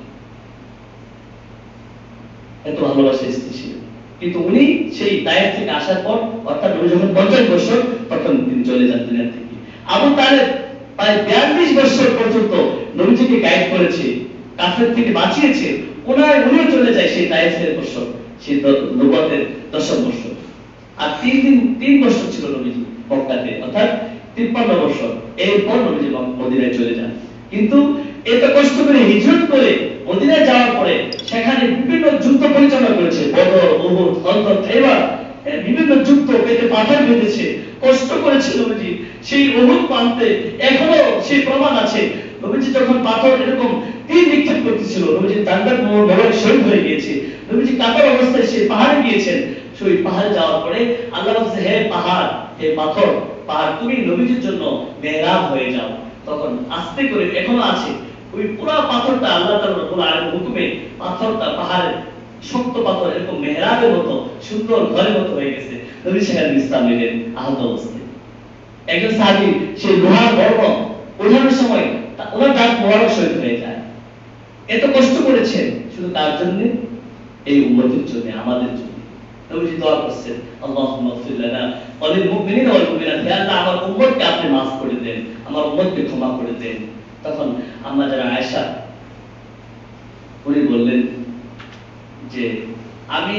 এত ভালোবাসা স্ত্রী ছিল। কিন্তু উনি সেই তায়েফ থেকে আসার পর, অর্থাৎ উনি যখন 50 বছর, তখন তিনি চলে যান দুনিয়া থেকে। আবু তালেব প্রায় 42 বছর পর্যন্ত নবীজিকে গাইড করেছে, কাফের থেকে বাঁচিয়েছে। উনিও চলে যায় সেই তায়েফের বছর, সেই নবুয়তের 10 বছর। আর 3 বছর ছিল নবীজি মক্কাতে, অর্থাৎ 53 বছর। এরপর নবীজি মদিনায় চলে যান। কিন্তু এত কষ্ট করে হিজরত করে মদিনায় যাওয়ার পরে সেখানে বিভিন্ন যুদ্ধ পরিচালনা করেছে, বদর, উহুদ, খন্দক, খাইবার, বিভিন্ন যুদ্ধ, পেটে পাথর বেঁধেছে, কষ্ট করেছে নবীজি। সেই উহুদ প্রান্তে এখনো সেই প্রমাণ আছে, নবীজি যখন পাথর এরকম তীর নিক্ষেপ করতেছিল, নবীজি তান্ডার মোবারক শহীদ হয়ে গিয়েছে। নবীজি কাতর অবস্থায় সে পাহাড়ে গিয়েছেন, সেই পাহাড়ে যাওয়ার পরে আল্লাহ বলছে, হে পাহাড়, হে পাথর, পাহাড় তুমি নবীজির জন্য মেহরাব হয়ে যাও। তখন আস্তে করে এখনো আছে ওই পুরো পাথরটা, আল্লাহ তাআলা রব্বুল আলামিনের হুকুমে পাথরটা, পাহাড়ের শক্ত পাথর এরকম মেহরাবের মতো সুন্দর ঘরের মতো হয়ে গেছে। নবী সেখানে বিশ্রাম নিলেন আহত অবস্থায়। একজন সাহাবী সেই লোহার বর্ম ওঠানোর সময় ওনার দাঁত মোবারক শহীদ হয়ে যায়। এত কষ্ট করেছেন শুধু তার জন্য, এই উম্মতের জন্য, আমাদের জন্য। নবীজি দোয়া করছেন, আল্লাহুম্মা গফির লানা ওয়া লিল মুমিনিনা ওয়াল মুমিনাত, হে আল্লাহ আমার উম্মতকে আপনি maaf করে দেন, আমার উম্মতকে ক্ষমা করে দেন। তখন আম্মা যারা আয়েশা উনি বললেন যে আমি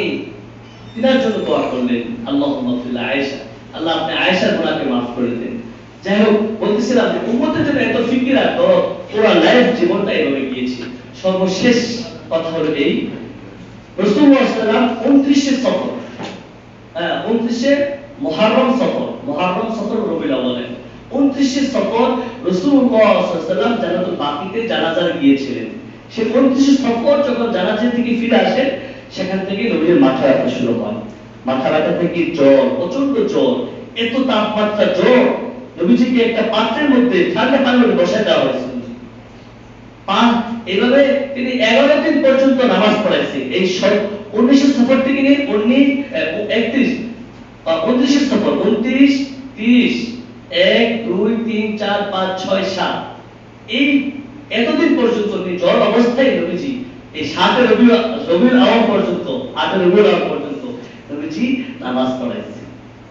তিনার জন্য দোয়া করলেন, আল্লাহুম্মা গফির লা আয়েশা, আল্লাহ আপনি আয়েশার গুনাহকে maaf করে দেন। যাই হোক, বলতেছিলাম যে উম্মতের জন্য এত ফিকির আর পুরো লাইফ জীবনটা এভাবে গিয়েছে। সর্বশেষ কথা হলো এই, রাসূলুল্লাহ সাল্লাল্লাহু আলাইহি ওয়াসাল্লাম 29 সফর, 29 মুহররম সফর, মুহররম সফর রবিউল আউয়ালে 29 সফর রাসূলুল্লাহ সাল্লাল্লাহু আলাইহি ওয়াসাল্লাম জান্নাতুল বাকিতে জানাজা গিয়েছিলেন। সেই 29 সফর যখন জানাজা থেকে ফিরে আসেন, সেখান থেকে নবীর মাথা ব্যথা শুরু হয়। মাথা ব্যথা থেকে জ্বর, প্রচন্ড জ্বর, এত তাপমাত্রা জ্বর, নবীজিকে একটা পাত্রের মধ্যে ঠান্ডা পানির মধ্যে বসায় দেওয়া হয়েছিল। এইভাবে তিনি 11 দিন পর্যন্ত নামাজ পড়াইছে। এই 19 সফর থেকে নিয়ে 29 সফর, 29, 30, 1, 2, 3, 4, 5, 6, 7 এই এতদিন পর্যন্ত তিনি জ্বর অবস্থায় নবীজি এই 7 রবিউল আউয়াল পর্যন্ত, 8 রবিউল আউয়াল পর্যন্ত নবীজি নামাজ পড়াইছে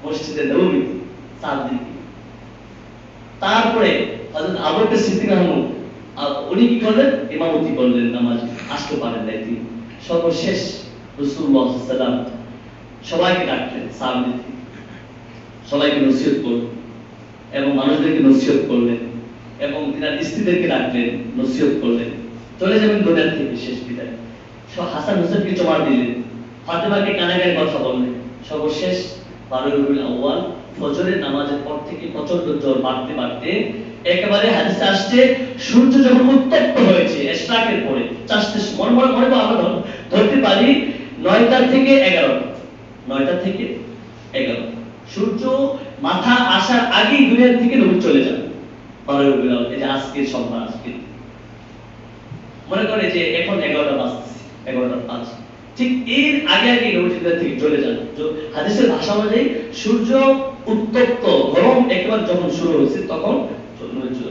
মসজিদে নববীতে 7 দিন। তারপরে হযরত আবু বকর সিদ্দিক রাহমাহুল্লাহ উনি কি করলেন, ইমামতি করলেন, নামাজ আসতে পারেন নাই তিনি। সর্বশেষ রাসূলুল্লাহ সাল্লাল্লাহু আলাইহি ওয়াসাল্লাম সবাইকে ডাকলেন, সাহাবীদের সবাইকে নসিহত করলেন এবং মানুষদেরকে নসিহত করলেন এবং তিনার স্ত্রীদেরকে ডাকলেন, নসিহত করলেন, চলে যাবেন দুনিয়া থেকে শেষ বিদায়। সব হাসান হোসেনকে চমার দিলেন, ফাতেমাকে কানে কানে কথা বললেন। সর্বশেষ 12 রবিউল আউয়াল ফজরের নামাজের পর থেকে প্রচন্ড জ্বর বাড়তে বাড়তে একেবারে হাদিসে আসছে সূর্য যখন উত্তপ্ত হয়েছে ইশরাকের পরে, চাষতে মনে আমরা ধরতে পারি 9টা থেকে 11টা, 9টা থেকে 11টা, সূর্য মাথা আসার আগেই দুনিয়া থেকে নবী চলে যাবে। 12 রবিউল আউয়াল, এই যে আজকের সন্ধ্যা, আজকে মনে করে যে এখন 11টা বাজছে, 11টা 5, ঠিক এর আগে আগে নবী দুনিয়া থেকে চলে যান। হাদিসের ভাষা অনুযায়ী সূর্য উত্তপ্ত গরম একেবারে যখন শুরু হয়েছে তখন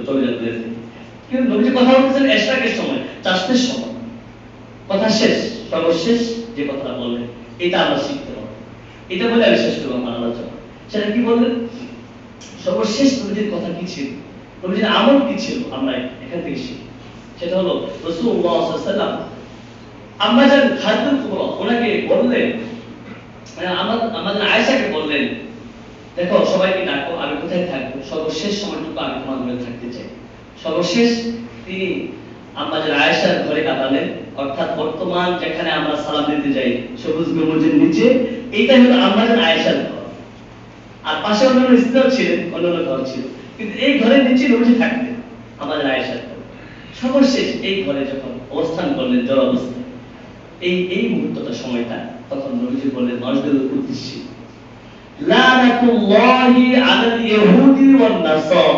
চলে যান দুনিয়া থেকে। কিন্তু নবীজি কথা বলতেছেন ইশরাকের সময়, চাষতের সময়। কথা শেষ, সর্বশেষ যে কথাটা বললেন এটা আমরা শিখতে হবে। এটা বলে আমি শেষ করব আমার আলোচনা। সেটা কি বললেন, সর্বশেষ নবীজির কথা কি ছিল, নবীজির আমল কি ছিল, আমরা এখান থেকে শিখি। সেটা হলো রাসূলুল্লাহ সাল্লাল্লাহু আলাইহি ওয়াসাল্লাম আম্মা জান খাদিজাতুল কুবরা ওনাকে বললেন, আমাদের আয়েশাকে বললেন, দেখো সবাইকে ডাকো, আমি কোথায় থাকবো, সর্বশেষ সময়টুকু আমি তোমার ঘরে থাকতে চাই। সর্বশেষ তিনি আম্মা জান আয়েশার ঘরে কাটালেন, অর্থাৎ বর্তমান যেখানে আমরা সালাম দিতে যাই সবুজ গম্বুজের নিচে, এইটা হলো আম্মা জান আয়েশার ঘর। আর পাশে অন্যান্য স্ত্রীও ছিলেন, অন্যান্য ঘর ছিল, কিন্তু এই ঘরের নিচে নবীজি থাকতেন, আম্মা জান আয়েশার ঘর। সর্বশেষ এই ঘরে যখন অবস্থান করলেন জ্বর অবস্থায়, এই মুহূর্তটা সময়টা, তখন নবীজি বললেন মানুষদের উদ্দেশ্যে, লানাতুল্লাহি আলাল ইহুদি ওয়ান নাসারা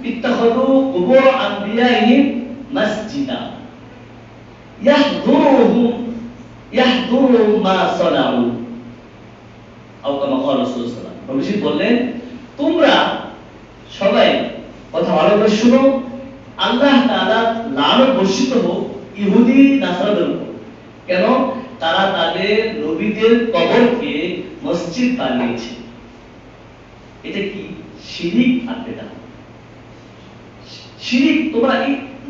ইত্তাখাযু কুবুর আনবিয়াইহিম মাসজিদা ইয়াহদুরু মা সানাউ, আও কামা ক্বালা রাসূলুল্লাহ সাল্লাল্লাহু আলাইহি ওয়াসাল্লাম। নবীজি বললেন তোমরা সবাই কথা ভালো করে শুনো, আল্লাহ তাআলা লানত বর্ষিত হোক ইহুদি নাসারাদের উপর। কেন? তারা তাদের নবীদের কবরকে মসজিদ বানিয়েছে। এটা কি শিরিক আর বিদআত। শিরিক তোমরা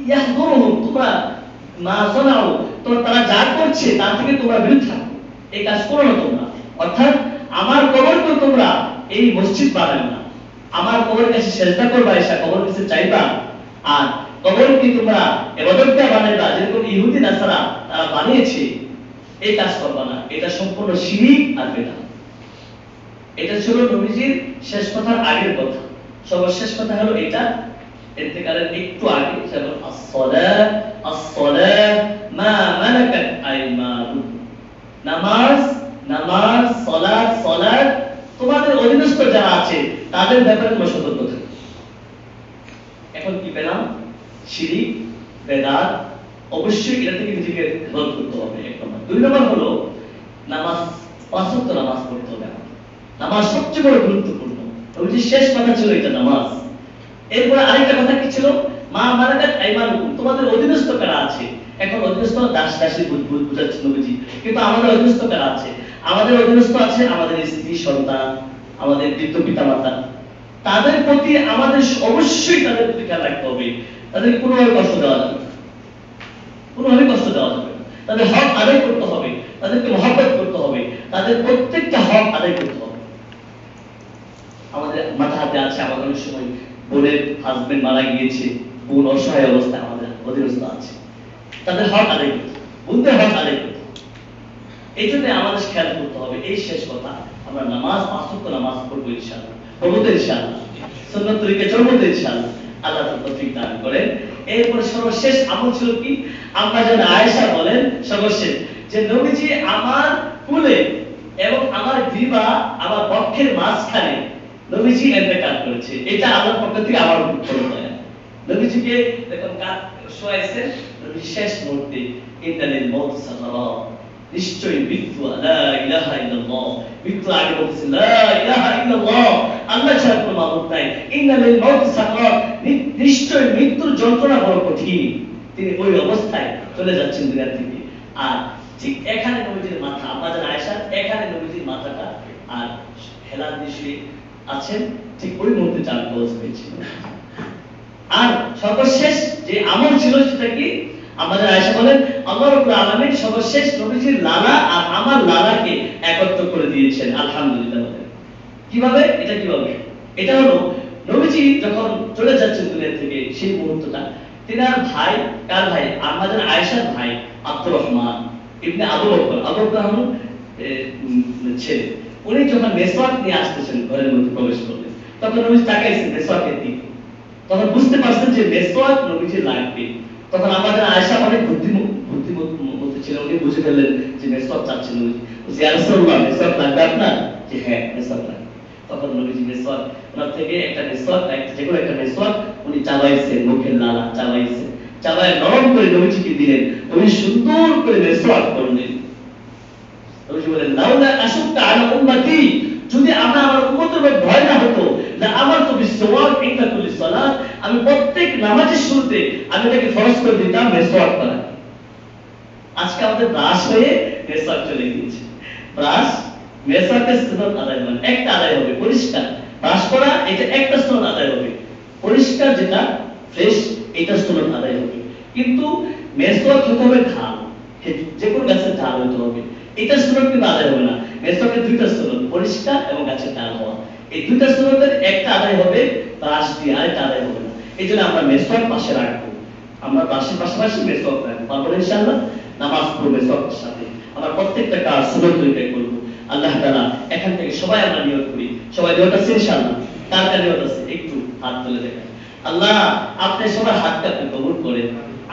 ইয়াহদুরুহুম, তোমরা মা সানাউ, তোমরা তারা যা করছে তার থেকে তোমরা বিরত থাকো, এই কাজ করো না তোমরা। অর্থাৎ আমার কবরকে তোমরা এই মসজিদ বানাবে না, আমার কবরের কাছে সেজদা করবা, এসে কবরের কাছে চাইবা, আর কবরকে তোমরা ইবাদতগাহ বানাইবা যেরকম ইহুদি নাসারা তারা বানিয়েছে, এই কাজ করবা না। এটা সম্পূর্ণ শিরিক আর বিদআত। এটা ছিল নবীজির শেষ কথার আগের কথা। সর্বশেষ কথা হলো এটা ইন্তেকালের একটু আগে, যেমন as-সালাত মা মালাকাত আইমানুকুম, নামাজ নামাজ সালাত সালাত তোমাদের অধীনস্থ যারা আছে তাদের ব্যাপারে তোমরা সতর্ক থাকো। এখন কি পেলাম? শিরিক, বেদাত, অবশ্যই এটা থেকে নিজেকে হেফাজত করতে হবে, এক নম্বর। দুই নম্বর হলো নামাজ, পাঁচ ওয়াক্ত নামাজ পড়তে হবে। নামাজ সবচেয়ে বড় গুরুত্বপূর্ণ। ওই যে শেষ কথা ছিল এটা নামাজ। এরপরে আরেকটা কথা কি ছিল? মা মালাকাত আইমানুকুম, তোমাদের অধীনস্থ কারা আছে। এখন অধীনস্থ দাস দাসী বুঝাচ্ছে নবীজি, কিন্তু আমাদের অধীনস্থ কারা আছে? আমাদের অধীনস্থ আছে আমাদের স্ত্রী, সন্তান, আমাদের বৃদ্ধ পিতামাতা। তাদের প্রতি আমাদের অবশ্যই তাদের প্রতি খেয়াল রাখতে হবে। তাদেরকে কোনোভাবে কষ্ট দেওয়া যাবে না, কোনোভাবে কষ্ট দেওয়া যাবে না। তাদের হক আদায় করতে হবে, তাদেরকে মহব্বত করতে হবে, তাদের প্রত্যেকটা হক আদায় করতে হবে। আমাদের মাথা হাতে আছে, আমাদের অনেক সময় বোনের হাজবেন্ড মারা গিয়েছে, বোন অসহায় অবস্থায় আমাদের অধীনস্থ আছে, তাদের হক আদায় করতে হবে, বোনদের হক আদায় করতে হবে। এই জন্য আমাদের খেয়াল করতে হবে। এই শেষ কথা, আমরা নামাজ, পাঁচ ওয়াক্ত নামাজ পড়বো ইনশাআল্লাহ, পড়বো তো ইনশাআল্লাহ, সুন্নাত তরিকায় চলবো তো ইনশাআল্লাহ, আল্লাহ তাআলা তৌফিক দান করেন। এরপর সর্বশেষ আমল ছিল কি? আম্মা জান আয়েশা বলেন সর্বশেষ যে নবীজি আমার কুলে এবং আমার গ্রীবা, আমার বক্ষের মাঝখানে নবীজি ইন্তেকাল করেছে। এটা আল্লাহর পক্ষ থেকে আমার উপর দয়া। নবীজিকে দেখুন শোয়াইছে, নবীজি শেষ মুহূর্তে ইন্নালিল মাউত সাকারাত, নিশ্চয়ই মৃত্যু, লা ইলাহা ইল্লাল্লাহ, মৃত্যু আগে বলতেছেন লা ইলাহা ইল্লাল্লাহ, আল্লাহ ছাড়া কোনো মাবুদ নাই। ইন্নালিল মাউত সাকারাত, নিশ্চয়ই মৃত্যুর যন্ত্রণা বড় কঠিন। তিনি ওই অবস্থায় চলে যাচ্ছেন দুনিয়া থেকে। আর ঠিক এখানে নবীজির মাথা, আমাদের আয়েশার এখানে নবীজির মাথাটা আর হেলাল দিশে আছেন, ঠিক ওই মুহূর্তে চার কবজ হয়েছিল। আর সর্বশেষ যে আমল ছিল সেটা কি? আমাদের আয়েশা বলেন আল্লাহ রাব্বুল আলামিন সর্বশেষ নবীজির লালা আর আমার লালাকে একত্র করে দিয়েছেন। আলহামদুলিল্লাহ। কিভাবে? এটা কিভাবে? এটা হলো নবীজি যখন চলে যাচ্ছেন দুনিয়া থেকে সেই মুহূর্তটা, তিনার ভাই, কার ভাই? আমাদের আয়েশার ভাই আব্দুর রহমান ইবনে আবু বকর, আবু বকর ছেলে, উনি যখন মেসওয়াক নিয়ে আসতেছেন ঘরের মধ্যে প্রবেশ করলেন, তখন নবীজি তাকাইছেন মেসওয়াকের দিকে। তখন বুঝতে পারছেন যে মেসওয়াক নবীজি লাগবে। তখন আমাদের আয়েশা অনেক বুদ্ধিমতী ছিলেন, উনি বুঝে ফেললেন যে মেসওয়াক চাচ্ছেন নবীজি। বলছে ইয়া রাসূলুল্লাহ, মেসওয়াক লাগবে আপনার? যে হ্যাঁ, মেসওয়াক লাগবে। তখন নবীজি মেসওয়াক, ওনার থেকে একটা মেসওয়াক, যে কোনো একটা মেসওয়াক উনি চাবাইছেন, মুখের লালা চাবাইছেন, চাবায় নরম করে নবীজিকে দিলেন। উনি সুন্দর করে মেসওয়াক করলেন। নবীজি বলেন লাউলা আশুক্কা আলা উম্মতি, যদি আমরা আমার উম্মতের উপর ভয় না হতো, না আমার তো বিসওয়াক ইনদা কুল্লি সালাত, আমি প্রত্যেক নামাজের শুরুতে আমি তাকে ফরজ করে দিতাম মেসওয়াক করা। আজকে আমাদের ব্রাশ হয়ে মেসওয়াক চলে গিয়েছে। ব্রাশ মেসওয়াকের সুন্নাত আদায় হবে, একটা আদায় হবে পরিষ্কার। ব্রাশ করা এটা একটা সুন্নাত আদায় হবে, পরিষ্কার যেটা ফ্রেশ এটা সুন্নাত আদায় হবে। কিন্তু মেসওয়াক হতে হবে ঢাল, যে কোনো গাছের ঢাল হতে হবে, এটা সুন্নাত কিন্তু আদায় হবে না। মেসওয়াকের দুইটা সুন্নাত, পরিষ্কার এবং গাছের ঢাল হওয়া। এই দুইটা সুন্নাতের একটা আদায় হবে ব্রাশ দিয়ে, আরেকটা আদায় হবে না। এইজন্য আমরা মেসওয়াক পাশে রাখবো, আমরা ব্রাশের পাশাপাশি মেসওয়াক রাখবো। তারপরে ইনশাআল্লাহ নামাজ পড়বো মেসওয়াকের সাথে। আমরা প্রত্যেকটা কাজ সুন্নাত তরিকায় করব। আল্লাহ তাআলা এখান থেকে সবাই আমরা নিয়ত করি। সবাই নিয়ত আছে ইনশাআল্লাহ? কার কার নিয়ত আছে একটু হাত তুলে দেখান। আল্লাহ আপনি সবার হাতটা আপনি কবুল করে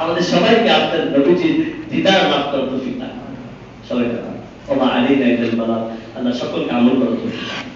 আমাদের সবাইকে আপনার নবীজির দিদার লাভ করার তৌফিক দান করুন। সবাই ওমা আলাইনা ইল্লাল বালাগ। আল্লাহ সকলকে আমল করার তৌফিক দান করুন।